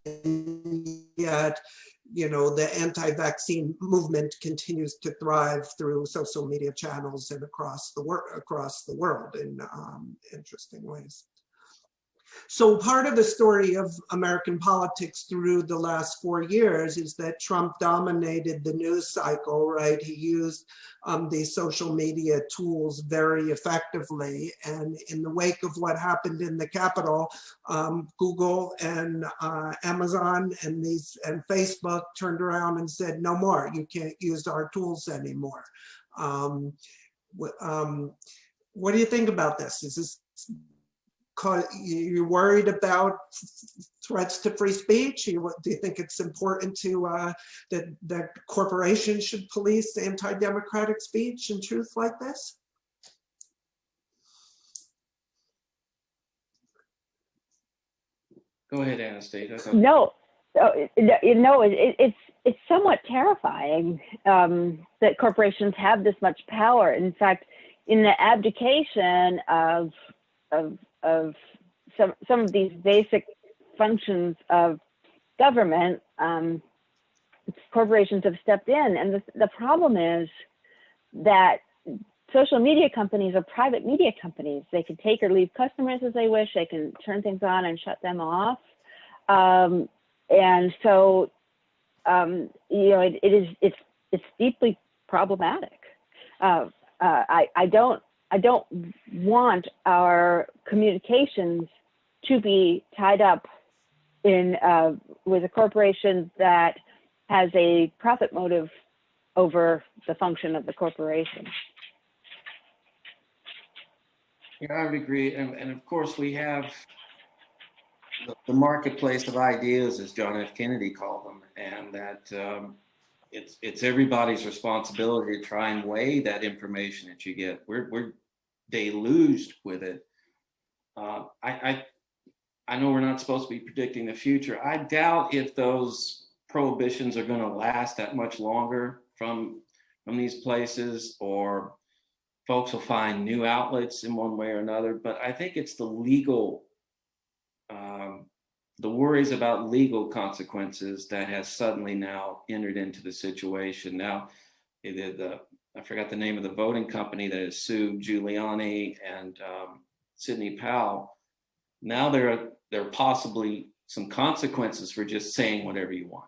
S2: And yet, the anti-vaccine movement continues to thrive through social media channels and across the world in interesting ways. So part of the story of American politics through the last 4 years is that Trump dominated the news cycle, right? He used these social media tools very effectively. And in the wake of what happened in the Capitol, Google and Amazon and Facebook turned around and said, no more, you can't use our tools anymore. What do you think about this? Is this you're worried about threats to free speech? Do you think it's important to that corporations should police anti-democratic speech and truth like this?
S3: Go ahead, Anastasia.
S4: No, it's somewhat terrifying that corporations have this much power. In fact, in the abdication of some of these basic functions of government, corporations have stepped in. And the problem is that social media companies are private media companies. They can take or leave customers as they wish. They can turn things on and shut them off. And so, you know, it's deeply problematic. I don't want our communications to be tied up in with a corporation that has a profit motive over the function of the corporation.
S3: Yeah, I would agree. And of course, we have the marketplace of ideas, as John F. Kennedy called them, and that it's everybody's responsibility to try and weigh that information that you get. We're deluged with it. I know we're not supposed to be predicting the future. I doubt if those prohibitions are going to last that much longer from these places, or folks will find new outlets in one way or another. But I think it's the legal, the worries about legal consequences that has suddenly now entered into the situation. Now, I forgot the name of the voting company that has sued Giuliani and Sidney Powell. Now there are possibly some consequences for just saying whatever you want.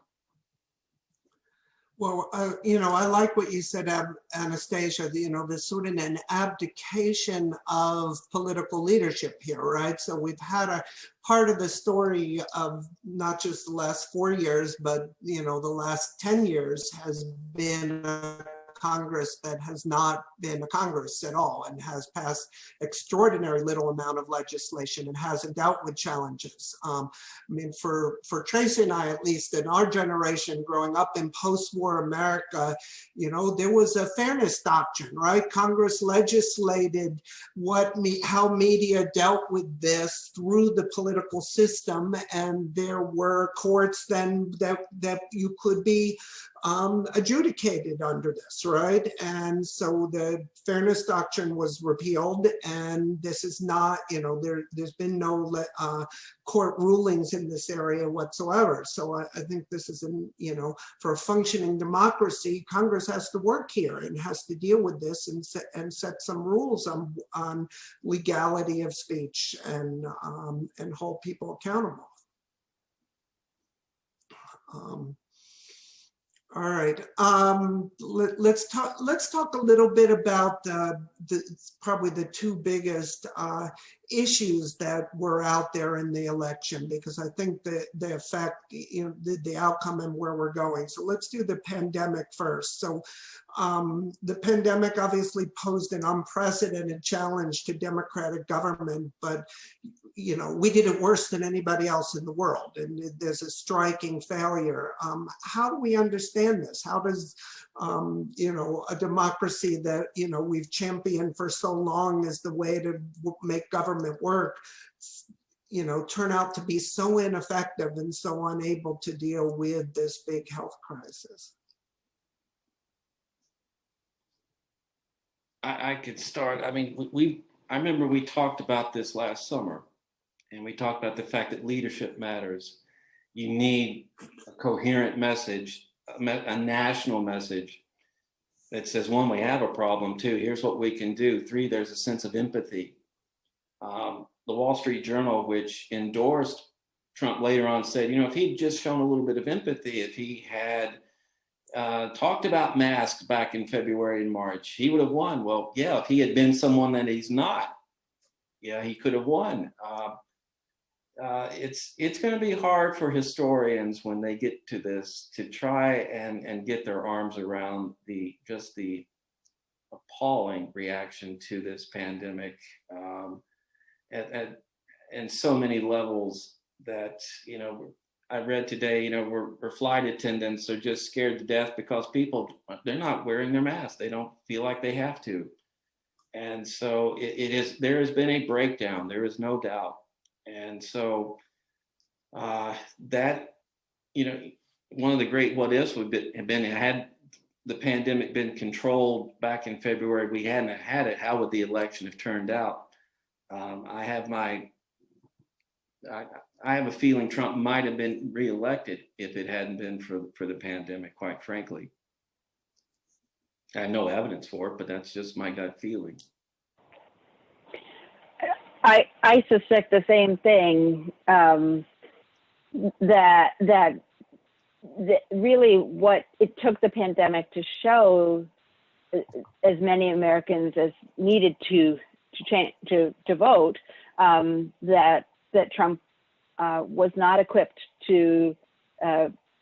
S2: Well, you know, I like what you said, Anastasia, you know, there's sort of an abdication of political leadership here, right? So we've had a part of the story of not just the last 4 years, but, you know, the last 10 years has been a Congress that has not been a Congress at all and has passed extraordinary little amount of legislation and hasn't dealt with challenges. I mean, for Tracy and I, at least in our generation, growing up in post-war America, you know, there was a fairness doctrine, right? Congress legislated how media dealt with this through the political system, and there were courts then that you could be adjudicated under this, right? And so the fairness doctrine was repealed, and this is not, you know, there's been no court rulings in this area whatsoever. So I think this is, you know, for a functioning democracy, Congress has to work here and has to deal with this and set some rules on legality of speech and hold people accountable. All right, let's talk a little bit about probably the two biggest issues that were out there in the election, because I think they affect, you know, the outcome and where we're going. So let's do the pandemic first. So the pandemic obviously posed an unprecedented challenge to democratic government, but you know, we did it worse than anybody else in the world, and there's a striking failure. How do we understand this? How does, you know, a democracy that, you know, we've championed for so long as the way to make government work, you know, turn out to be so ineffective and so unable to deal with this big health crisis?
S3: I could start. I mean, I remember we talked about this last summer. And we talked about the fact that leadership matters. You need a coherent message, a national message that says, one, we have a problem. Two, here's what we can do. Three, there's a sense of empathy. The Wall Street Journal, which endorsed Trump later on, said, you know, if he'd just shown a little bit of empathy, if he had talked about masks back in February and March, he would have won. Well, yeah, if he had been someone that he's not, yeah, he could have won. It's going to be hard for historians when they get to this to try and get their arms around the appalling reaction to this pandemic at so many levels that, you know, I read today, you know, our flight attendants are just scared to death because they're not wearing their masks. They don't feel like they have to. And so there has been a breakdown. There is no doubt. And so that, you know, one of the great what ifs would have been, had the pandemic been controlled back in February, we hadn't had it, how would the election have turned out? I have a feeling Trump might have been reelected if it hadn't been for the pandemic, quite frankly. I have no evidence for it, but that's just my gut feeling.
S4: I suspect the same thing, that really what it took the pandemic to show as many Americans as needed to vote, that Trump was not equipped to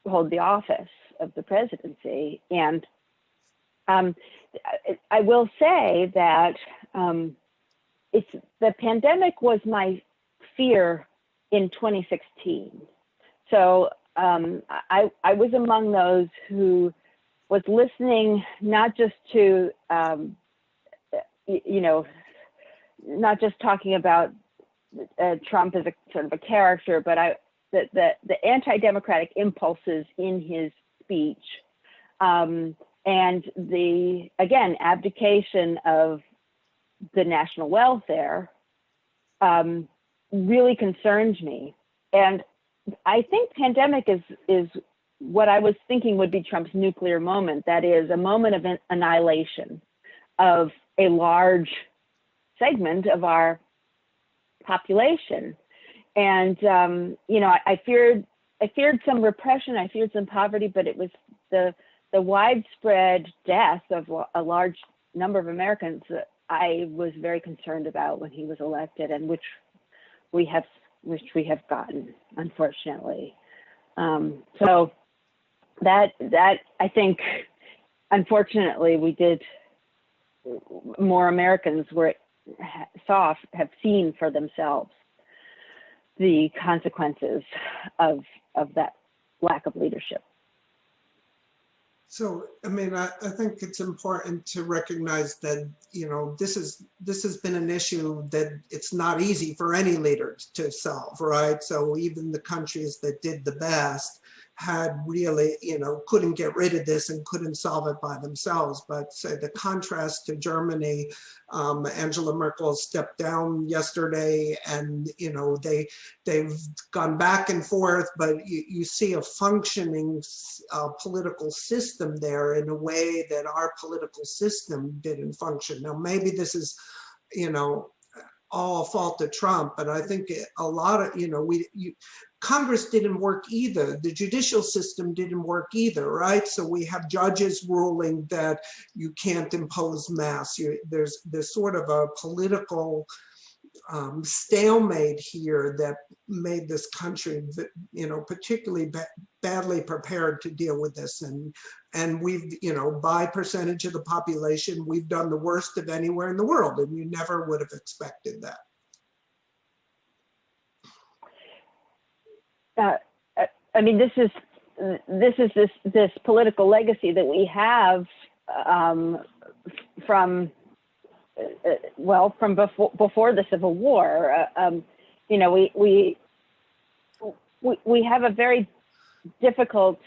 S4: hold the office of the presidency. And I will say that the pandemic was my fear in 2016. So I was among those who was listening, not just to, not just talking about Trump as a sort of a character, but the anti-democratic impulses in his speech, and the, again, abdication of the national welfare really concerns me. And I think pandemic is what I was thinking would be Trump's nuclear moment. That is a moment of annihilation of a large segment of our population. And, I feared some repression, I feared some poverty, but it was the widespread death of a large number of Americans that I was very concerned about when he was elected, and which we have gotten, unfortunately. So that I think, unfortunately, more Americans have seen for themselves the consequences of that lack of leadership.
S2: So, I mean, I think it's important to recognize that, this has been an issue that it's not easy for any leader to solve, right? So even the countries that did the best had really, couldn't get rid of this and couldn't solve it by themselves. But say the contrast to Germany, Angela Merkel stepped down yesterday, and they've gone back and forth, but you see a functioning political system there in a way that our political system didn't function. Now, maybe this is, all fault of Trump, but I think a lot of, Congress didn't work either. The judicial system didn't work either, right? So we have judges ruling that you can't impose mass. There's sort of a political stalemate here that made this country, particularly badly prepared to deal with this. And we've, by percentage of the population, we've done the worst of anywhere in the world, and you never would have expected that.
S4: I mean, this is this political legacy that we have from before the Civil War. We have a very difficult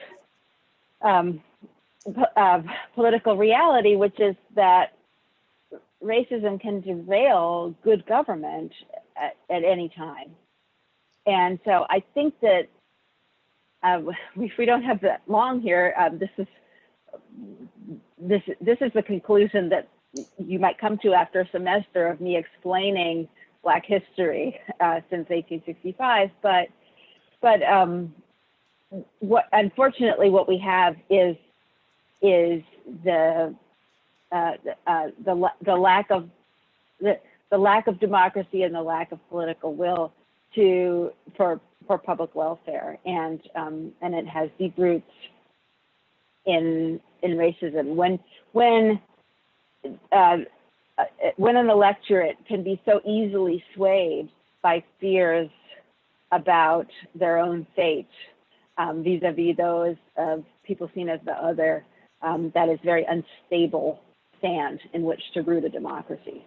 S4: political reality, which is that racism can derail good government at any time. And so I think that if we don't have that long here, this is the conclusion that you might come to after a semester of me explaining Black history since 1865. But unfortunately what we have is the lack of democracy and the lack of political will for public welfare, and it has deep roots in racism. When an electorate can be so easily swayed by fears about their own fate, vis-a-vis those of people seen as the other, that is very unstable stand in which to root a democracy.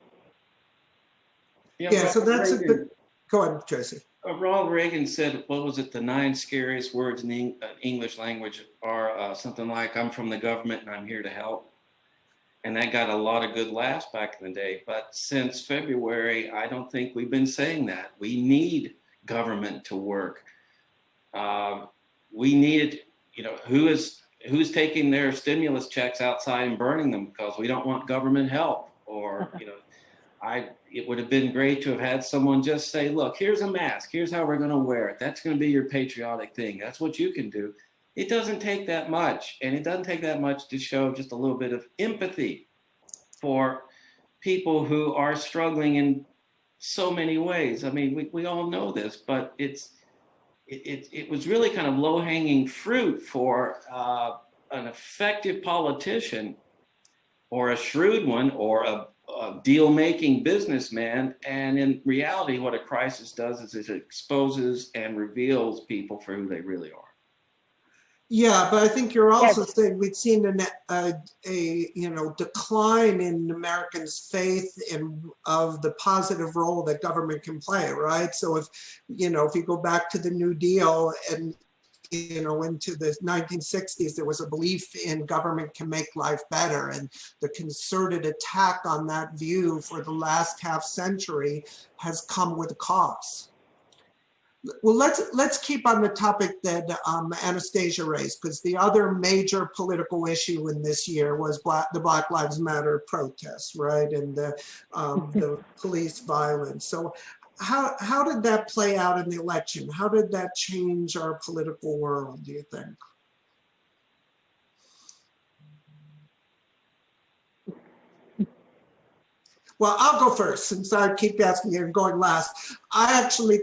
S2: Yeah, so that's a good. Go ahead, Tracy.
S3: Ronald Reagan said, what was it, the 9 scariest words in the English language are something like, I'm from the government and I'm here to help. And that got a lot of good laughs back in the day. But since February, I don't think we've been saying that. We need government to work. We needed, who is who's taking their stimulus checks outside and burning them because we don't want government help? Or, it would have been great to have had someone just say, look, here's a mask. Here's how we're going to wear it. That's going to be your patriotic thing. That's what you can do. It doesn't take that much. And it doesn't take that much to show just a little bit of empathy for people who are struggling in so many ways. I mean, we all know this, but it was really kind of low-hanging fruit for an effective politician or a shrewd one or a deal-making businessman. And in reality, what a crisis does is it exposes and reveals people for who they really are.
S2: Yeah, but I think you're also saying we've seen a decline in Americans' faith of the positive role that government can play, right? So if you go back to the New Deal and into the 1960s, there was a belief in government can make life better, and the concerted attack on that view for the last half century has come with a cost. Well, let's keep on the topic that Anastasia raised, because the other major political issue in this year was the Black Lives Matter protests, right, and the police violence. So how did that play out in the election? How did that change our political world, do you think? Well, I'll go first since I keep asking you and going last. I actually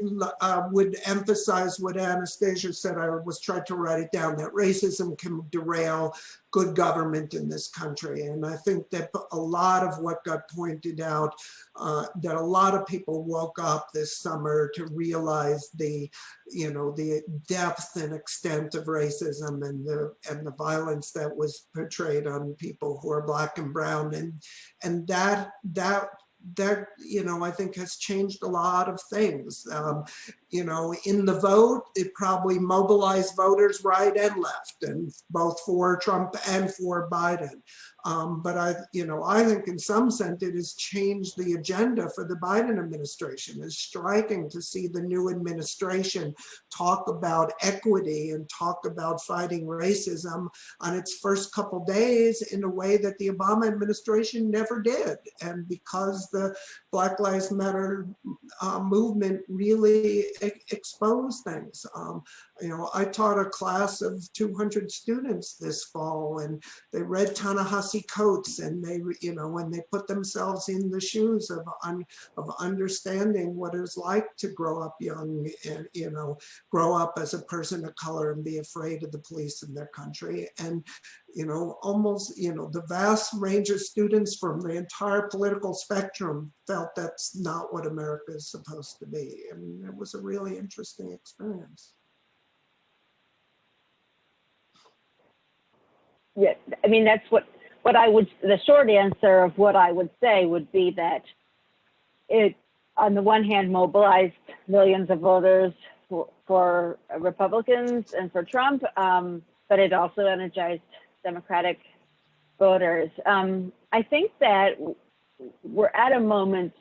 S2: would emphasize what Anastasia said. I was trying to write it down, that racism can derail good government in this country. And I think that a lot of what got pointed out, that a lot of people woke up this summer to realize the depth and extent of racism and the violence that was portrayed on people who are Black and brown, and that I think has changed a lot of things. In the vote, it probably mobilized voters right and left, and both for Trump and for Biden. But I think in some sense it has changed the agenda for the Biden administration. It's striking to see the new administration talk about equity and talk about fighting racism on its first couple days in a way that the Obama administration never did. And because the Black Lives Matter movement really exposed things. I taught a class of 200 students this fall, and they read Ta-Nehisi Coates, and when they put themselves in the shoes of understanding what it was like to grow up young and grow up as a person of color and be afraid of the police in their country. And almost the vast range of students from the entire political spectrum felt that's not what America is supposed to be. And it was a really interesting experience.
S4: Yeah, I mean, that's what I would, the short answer of what I would say would be that it, on the one hand, mobilized millions of voters for Republicans and for Trump, but it also energized Democratic voters. I think that we're at a moment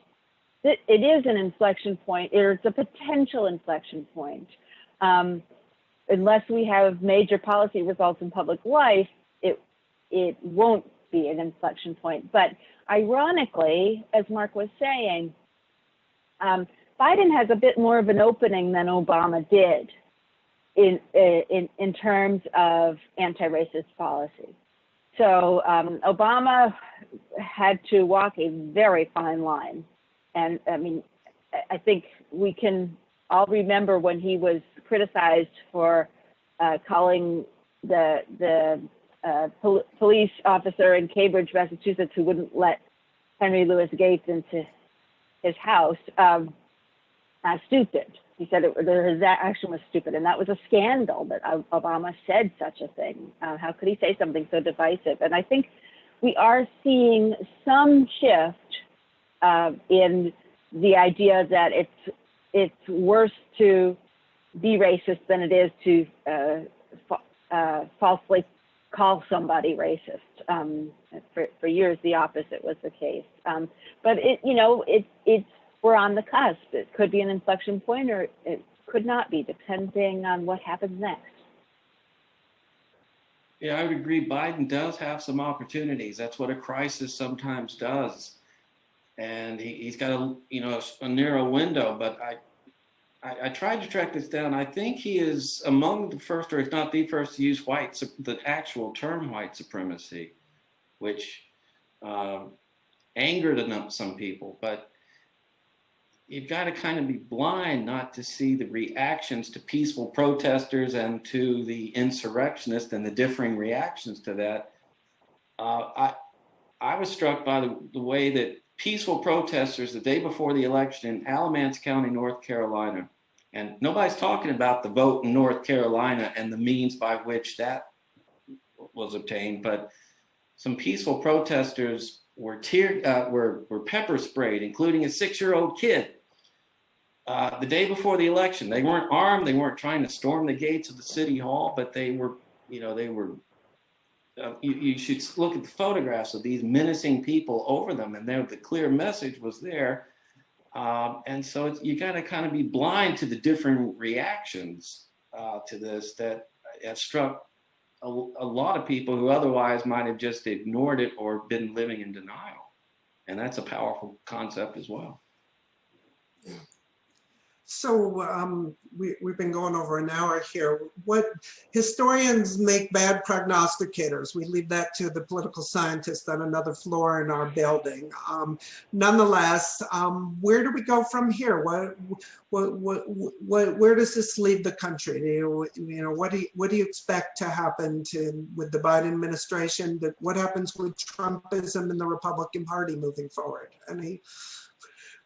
S4: that it is an inflection point, or it's a potential inflection point. Unless we have major policy results in public life, it won't be an inflection point. But ironically, as Mark was saying, Biden has a bit more of an opening than Obama did in terms of anti-racist policy. So Obama had to walk a very fine line. And I mean, I think we can all remember when he was criticized for calling the police officer in Cambridge, Massachusetts, who wouldn't let Henry Louis Gates into his house, stupid. He said his action was stupid, and that was a scandal that Obama said such a thing. How could he say something so divisive? And I think we are seeing some shift in the idea that it's worse to be racist than it is to falsely call somebody racist. For years, the opposite was the case. But we're on the cusp. It could be an inflection point, or it could not be, depending on what happens next.
S3: Yeah, I would agree. Biden does have some opportunities. That's what a crisis sometimes does. And he's got a narrow window, but I tried to track this down. I think he is among the first, or if not the first, to use the actual term white supremacy, which angered some people. But you've got to kind of be blind not to see the reactions to peaceful protesters and to the insurrectionists and the differing reactions to that. I was struck by the way that peaceful protesters the day before the election in Alamance County, North Carolina, and nobody's talking about the vote in North Carolina and the means by which that was obtained, but some peaceful protesters were pepper sprayed, including a 6-year-old kid. The day before the election, they weren't armed. They weren't trying to storm the gates of the city hall, but they were. You should look at the photographs of these menacing people over them, and the clear message was there. And so you got to kind of be blind to the different reactions to this that have struck a lot of people who otherwise might have just ignored it or been living in denial. And that's a powerful concept as well.
S2: Yeah. So we've been going over an hour here. What historians make bad prognosticators. We leave that to the political scientists on another floor in our building. Nonetheless, where do we go from here? Where does this leave the country? What do you expect to happen with the Biden administration? What happens with Trumpism and the Republican Party moving forward? Any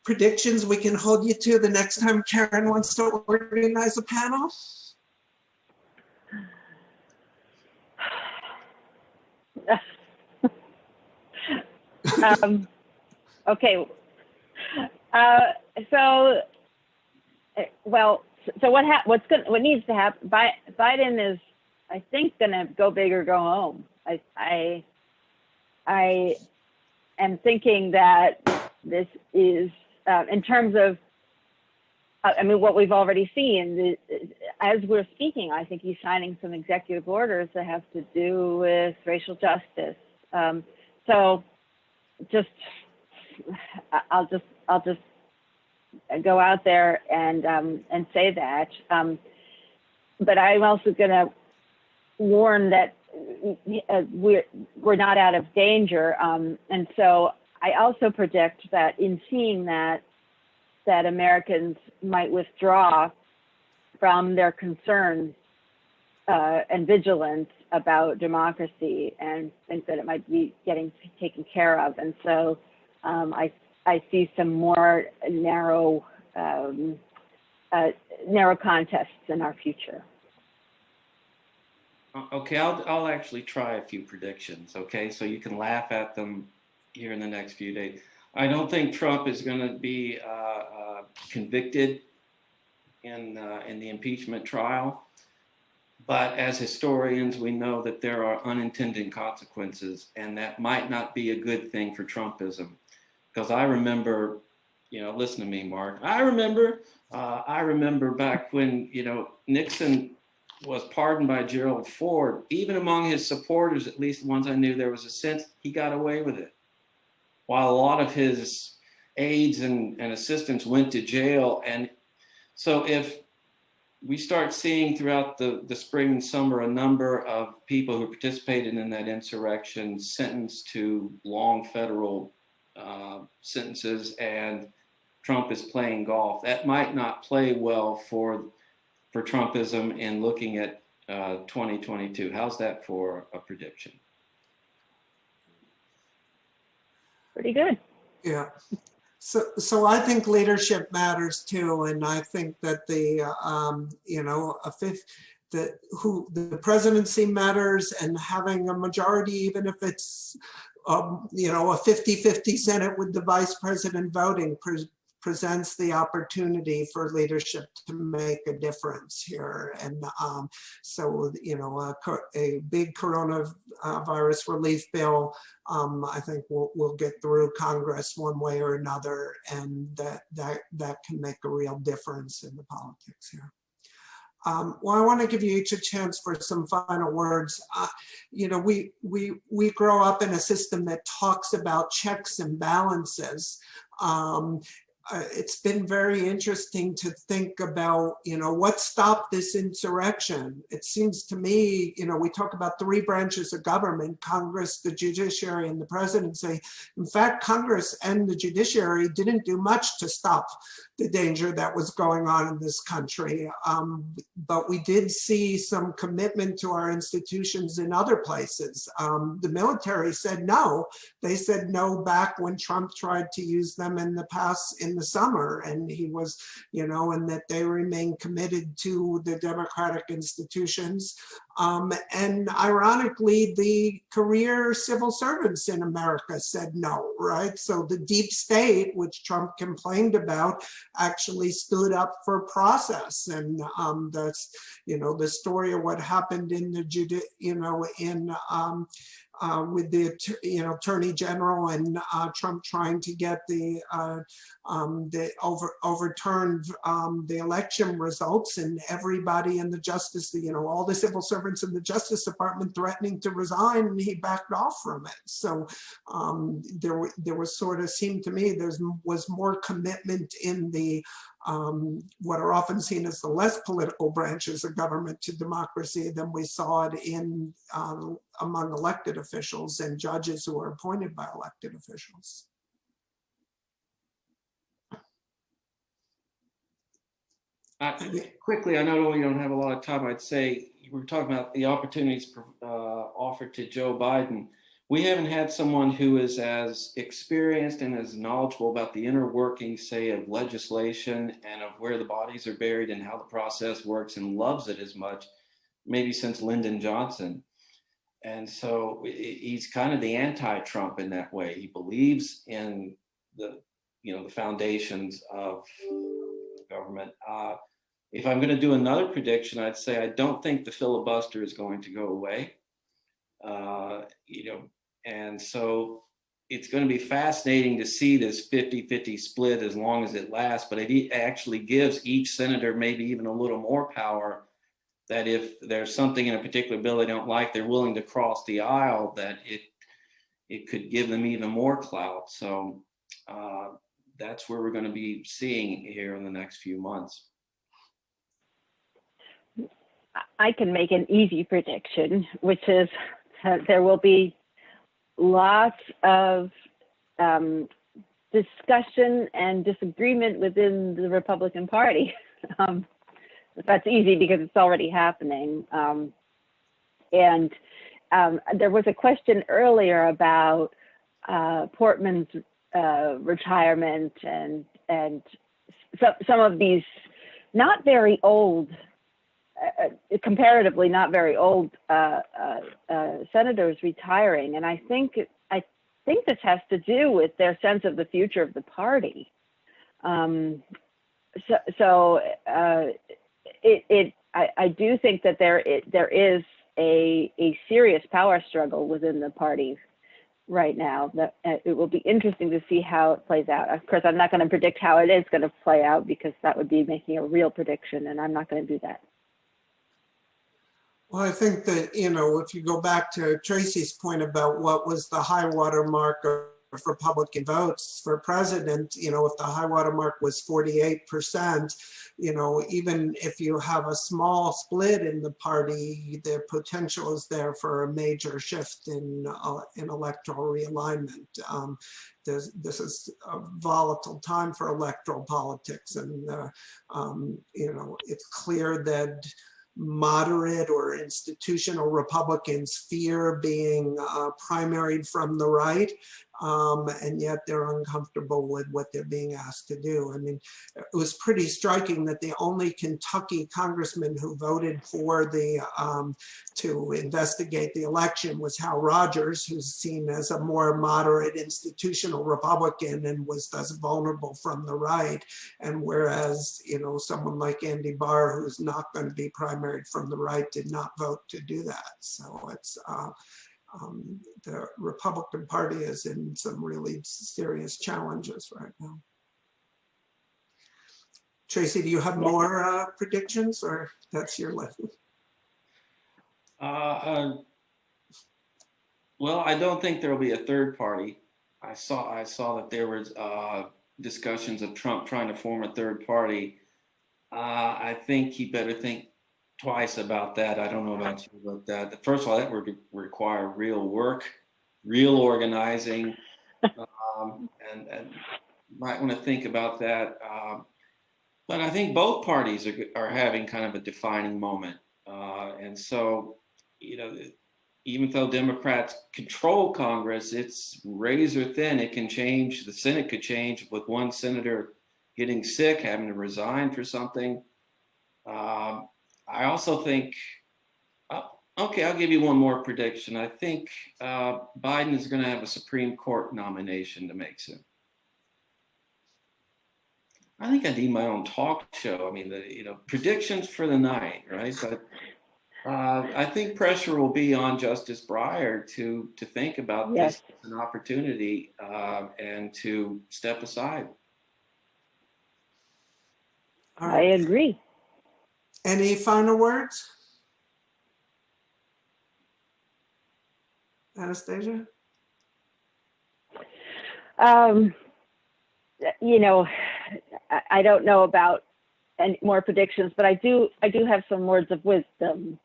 S2: predictions we can hold you to the next time Karen wants to organize a panel?
S4: Okay. What needs to happen? Biden is, I think, going to go big or go home. I am thinking that this is, in terms of, what we've already seen, as we're speaking, I think he's signing some executive orders that have to do with racial justice. So I'll just go out there and say that. But I'm also going to warn that we're not out of danger. And so I also predict that in seeing that Americans might withdraw from their concerns and vigilance about democracy and think that it might be getting taken care of. And so I see some more narrow contests in our future.
S3: Okay, I'll actually try a few predictions, okay? So you can laugh at them here in the next few days. I don't think Trump is going to be convicted in the impeachment trial, but as historians, we know that there are unintended consequences, and that might not be a good thing for Trumpism. Because I remember, listen to me, Mark. I remember back when Nixon was pardoned by Gerald Ford. Even among his supporters, at least the ones I knew, there was a sense he got away with it, while a lot of his aides and assistants went to jail. And so if we start seeing throughout the spring and summer a number of people who participated in that insurrection sentenced to long federal sentences, and Trump is playing golf, that might not play well for Trumpism in looking at 2022. How's that for a prediction?
S4: Pretty good.
S2: Yeah. So I think leadership matters too, and I think that the presidency matters, and having a majority, even if it's a 50-50 Senate with the vice president voting, presents the opportunity for leadership to make a difference here. And so a big coronavirus relief bill, I think we'll get through Congress one way or another, and that can make a real difference in the politics here. Well, I want to give you each a chance for some final words. You know, we grow up in a system that talks about checks and balances. It's been very interesting to think about, you know, what stopped this insurrection. It seems to me, you know, we talk about three branches of government: Congress, the judiciary, and the presidency. In fact, Congress and the judiciary didn't do much to stop the danger that was going on in this country. But we did see some commitment to our institutions in other places. The military said no. They said no back when Trump tried to use them in the past, in the summer, and he was, you know, and that they remain committed to the democratic institutions. And ironically, the career civil servants in America said no, right? So the deep state, which Trump complained about, actually stood up for process. And that's, you know, the story of what happened in the, with the, you know, Attorney General and Trump trying to get the overturned the election results, and everybody in the justice, you know, all the civil servants in the Justice Department threatening to resign, and he backed off from it. So there was sort of, seemed to me, there was more commitment in the what are often seen as the less political branches of government to democracy than we saw it in among elected officials and judges who are appointed by elected officials.
S3: Quickly, I know we don't have a lot of time. I'd say we were talking about the opportunities offered to Joe Biden. We haven't had someone who is as experienced and as knowledgeable about the inner workings, say, of legislation and of where the bodies are buried and how the process works, and loves it as much, maybe since Lyndon Johnson. And so he's kind of the anti-Trump in that way. He believes in the, you know, the foundations of government. If I'm going to do another prediction, I'd say I don't think the filibuster is going to go away. You know, and so it's going to be fascinating to see this 50-50 split as long as it lasts, but it actually gives each senator maybe even a little more power, that if there's something in a particular bill they don't like, they're willing to cross the aisle, that it could give them even more clout. So that's where we're going to be seeing here in the next few months.
S4: I can make an easy prediction, which is that there will be lots of discussion and disagreement within the Republican Party. That's easy because it's already happening. And there was a question earlier about Portman's retirement and some of these not very old, comparatively not very old senators retiring, and I think this has to do with their sense of the future of the party. I do think that there is a serious power struggle within the party right now. That it will be interesting to see how it plays out. Of course, I'm not going to predict how it is going to play out, because that would be making a real prediction, and I'm not going to do that.
S2: Well, I think that, you know, if you go back to Tracy's point about what was the high water mark of Republican votes for president, you know, if the high water mark was 48%, you know, even if you have a small split in the party, the potential is there for a major shift in electoral realignment. This is a volatile time for electoral politics, and you know, it's clear that moderate or institutional Republicans fear being primaried from the right, and yet they're uncomfortable with what they're being asked to do. I mean, it was pretty striking that the only Kentucky congressman who voted for the to investigate the election was Hal Rogers, who's seen as a more moderate institutional Republican and was thus vulnerable from the right. And whereas, you know, someone like Andy Barr, who's not going to be primaried from the right, did not vote to do that. So it's the Republican Party is in some really serious challenges right now. Tracy, do you have more predictions, or that's your list?
S3: Well, I don't think there will be a third party. I saw that there was discussions of Trump trying to form a third party. I think he better think twice about that. I don't know about you, but first of all, that would require real work, real organizing, and might want to think about that. But I think both parties are having kind of a defining moment, and so even though Democrats control Congress, it's razor thin. It can change. The Senate could change with one senator getting sick, having to resign for something. I also think, okay, I'll give you one more prediction. I think Biden is going to have a Supreme Court nomination to make soon. I think I need my own talk show. I mean, predictions for the night, right? But I think pressure will be on Justice Breyer to think about this as an opportunity and to step aside.
S2: All right.
S4: I agree.
S2: Any final words? Anastasia?
S4: I don't know about any more predictions, but I do have some words of wisdom,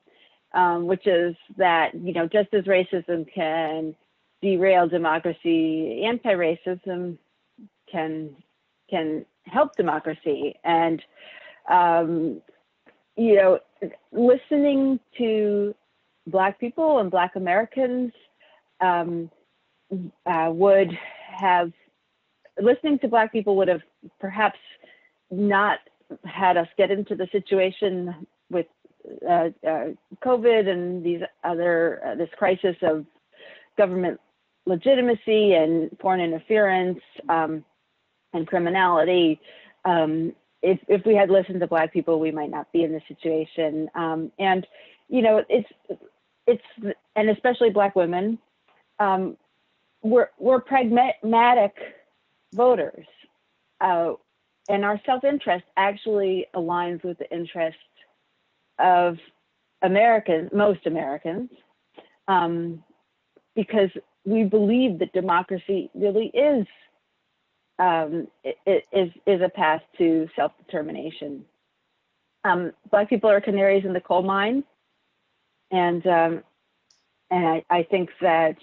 S4: which is that, just as racism can derail democracy, anti-racism can help democracy. And, listening to Black people and Black Americans listening to Black people would have perhaps not had us get into the situation with COVID and this crisis of government legitimacy and foreign interference and criminality. If we had listened to Black people, we might not be in this situation. And especially Black women, we're pragmatic voters, and our self-interest actually aligns with the interest of most Americans, because we believe that democracy really is a path to self-determination. Black people are canaries in the coal mine, and I think that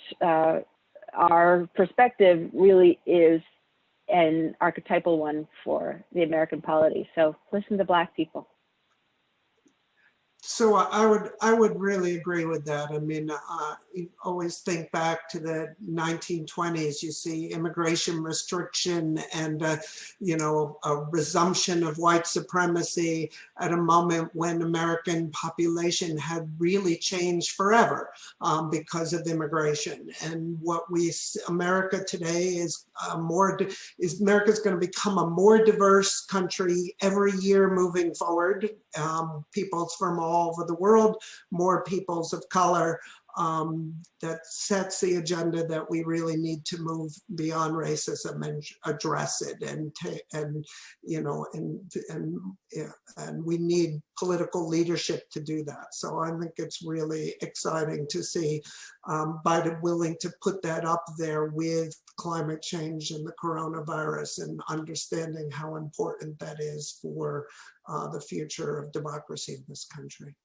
S4: our perspective really is an archetypal one for the American polity. So listen to Black people.
S2: So I would really agree with that. I mean, you always think back to the 1920s. You see immigration restriction and a resumption of white supremacy at a moment when American population had really changed forever because of immigration. And what America today is America's going to become a more diverse country every year moving forward. Peoples from all over the world, more peoples of color. That sets the agenda that we really need to move beyond racism and address it, and we need political leadership to do that. So I think it's really exciting to see Biden willing to put that up there with climate change and the coronavirus, and understanding how important that is for the future of democracy in this country.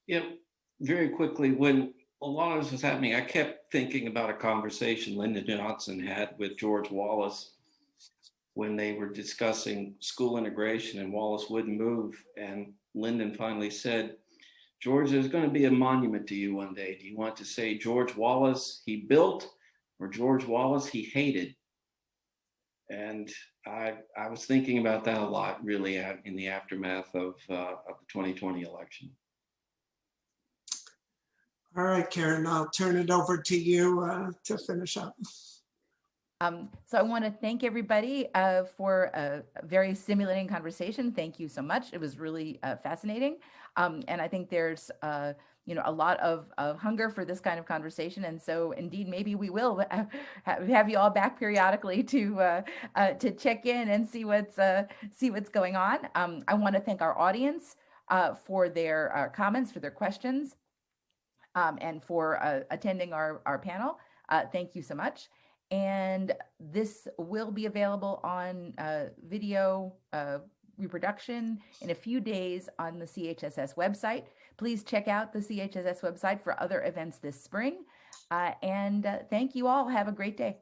S3: Yeah, very quickly, when a lot of this was happening, I kept thinking about a conversation Lyndon Johnson had with George Wallace when they were discussing school integration and Wallace wouldn't move. And Lyndon finally said, George, there's going to be a monument to you one day. Do you want to say George Wallace he built, or George Wallace he hated? And I was thinking about that a lot, really, in the aftermath of the 2020 election.
S2: All right, Karen, I'll turn it over to you to finish up.
S1: So I want to thank everybody for a very stimulating conversation. Thank you so much. It was really fascinating. And I think there's a lot of hunger for this kind of conversation. And so indeed, maybe we will have you all back periodically to check in and see what's going on. I want to thank our audience for their comments, for their questions, and for attending our panel. Thank you so much. And this will be available on video reproduction in a few days on the CHSS website. Please check out the CHSS website for other events this spring. And thank you all. Have a great day.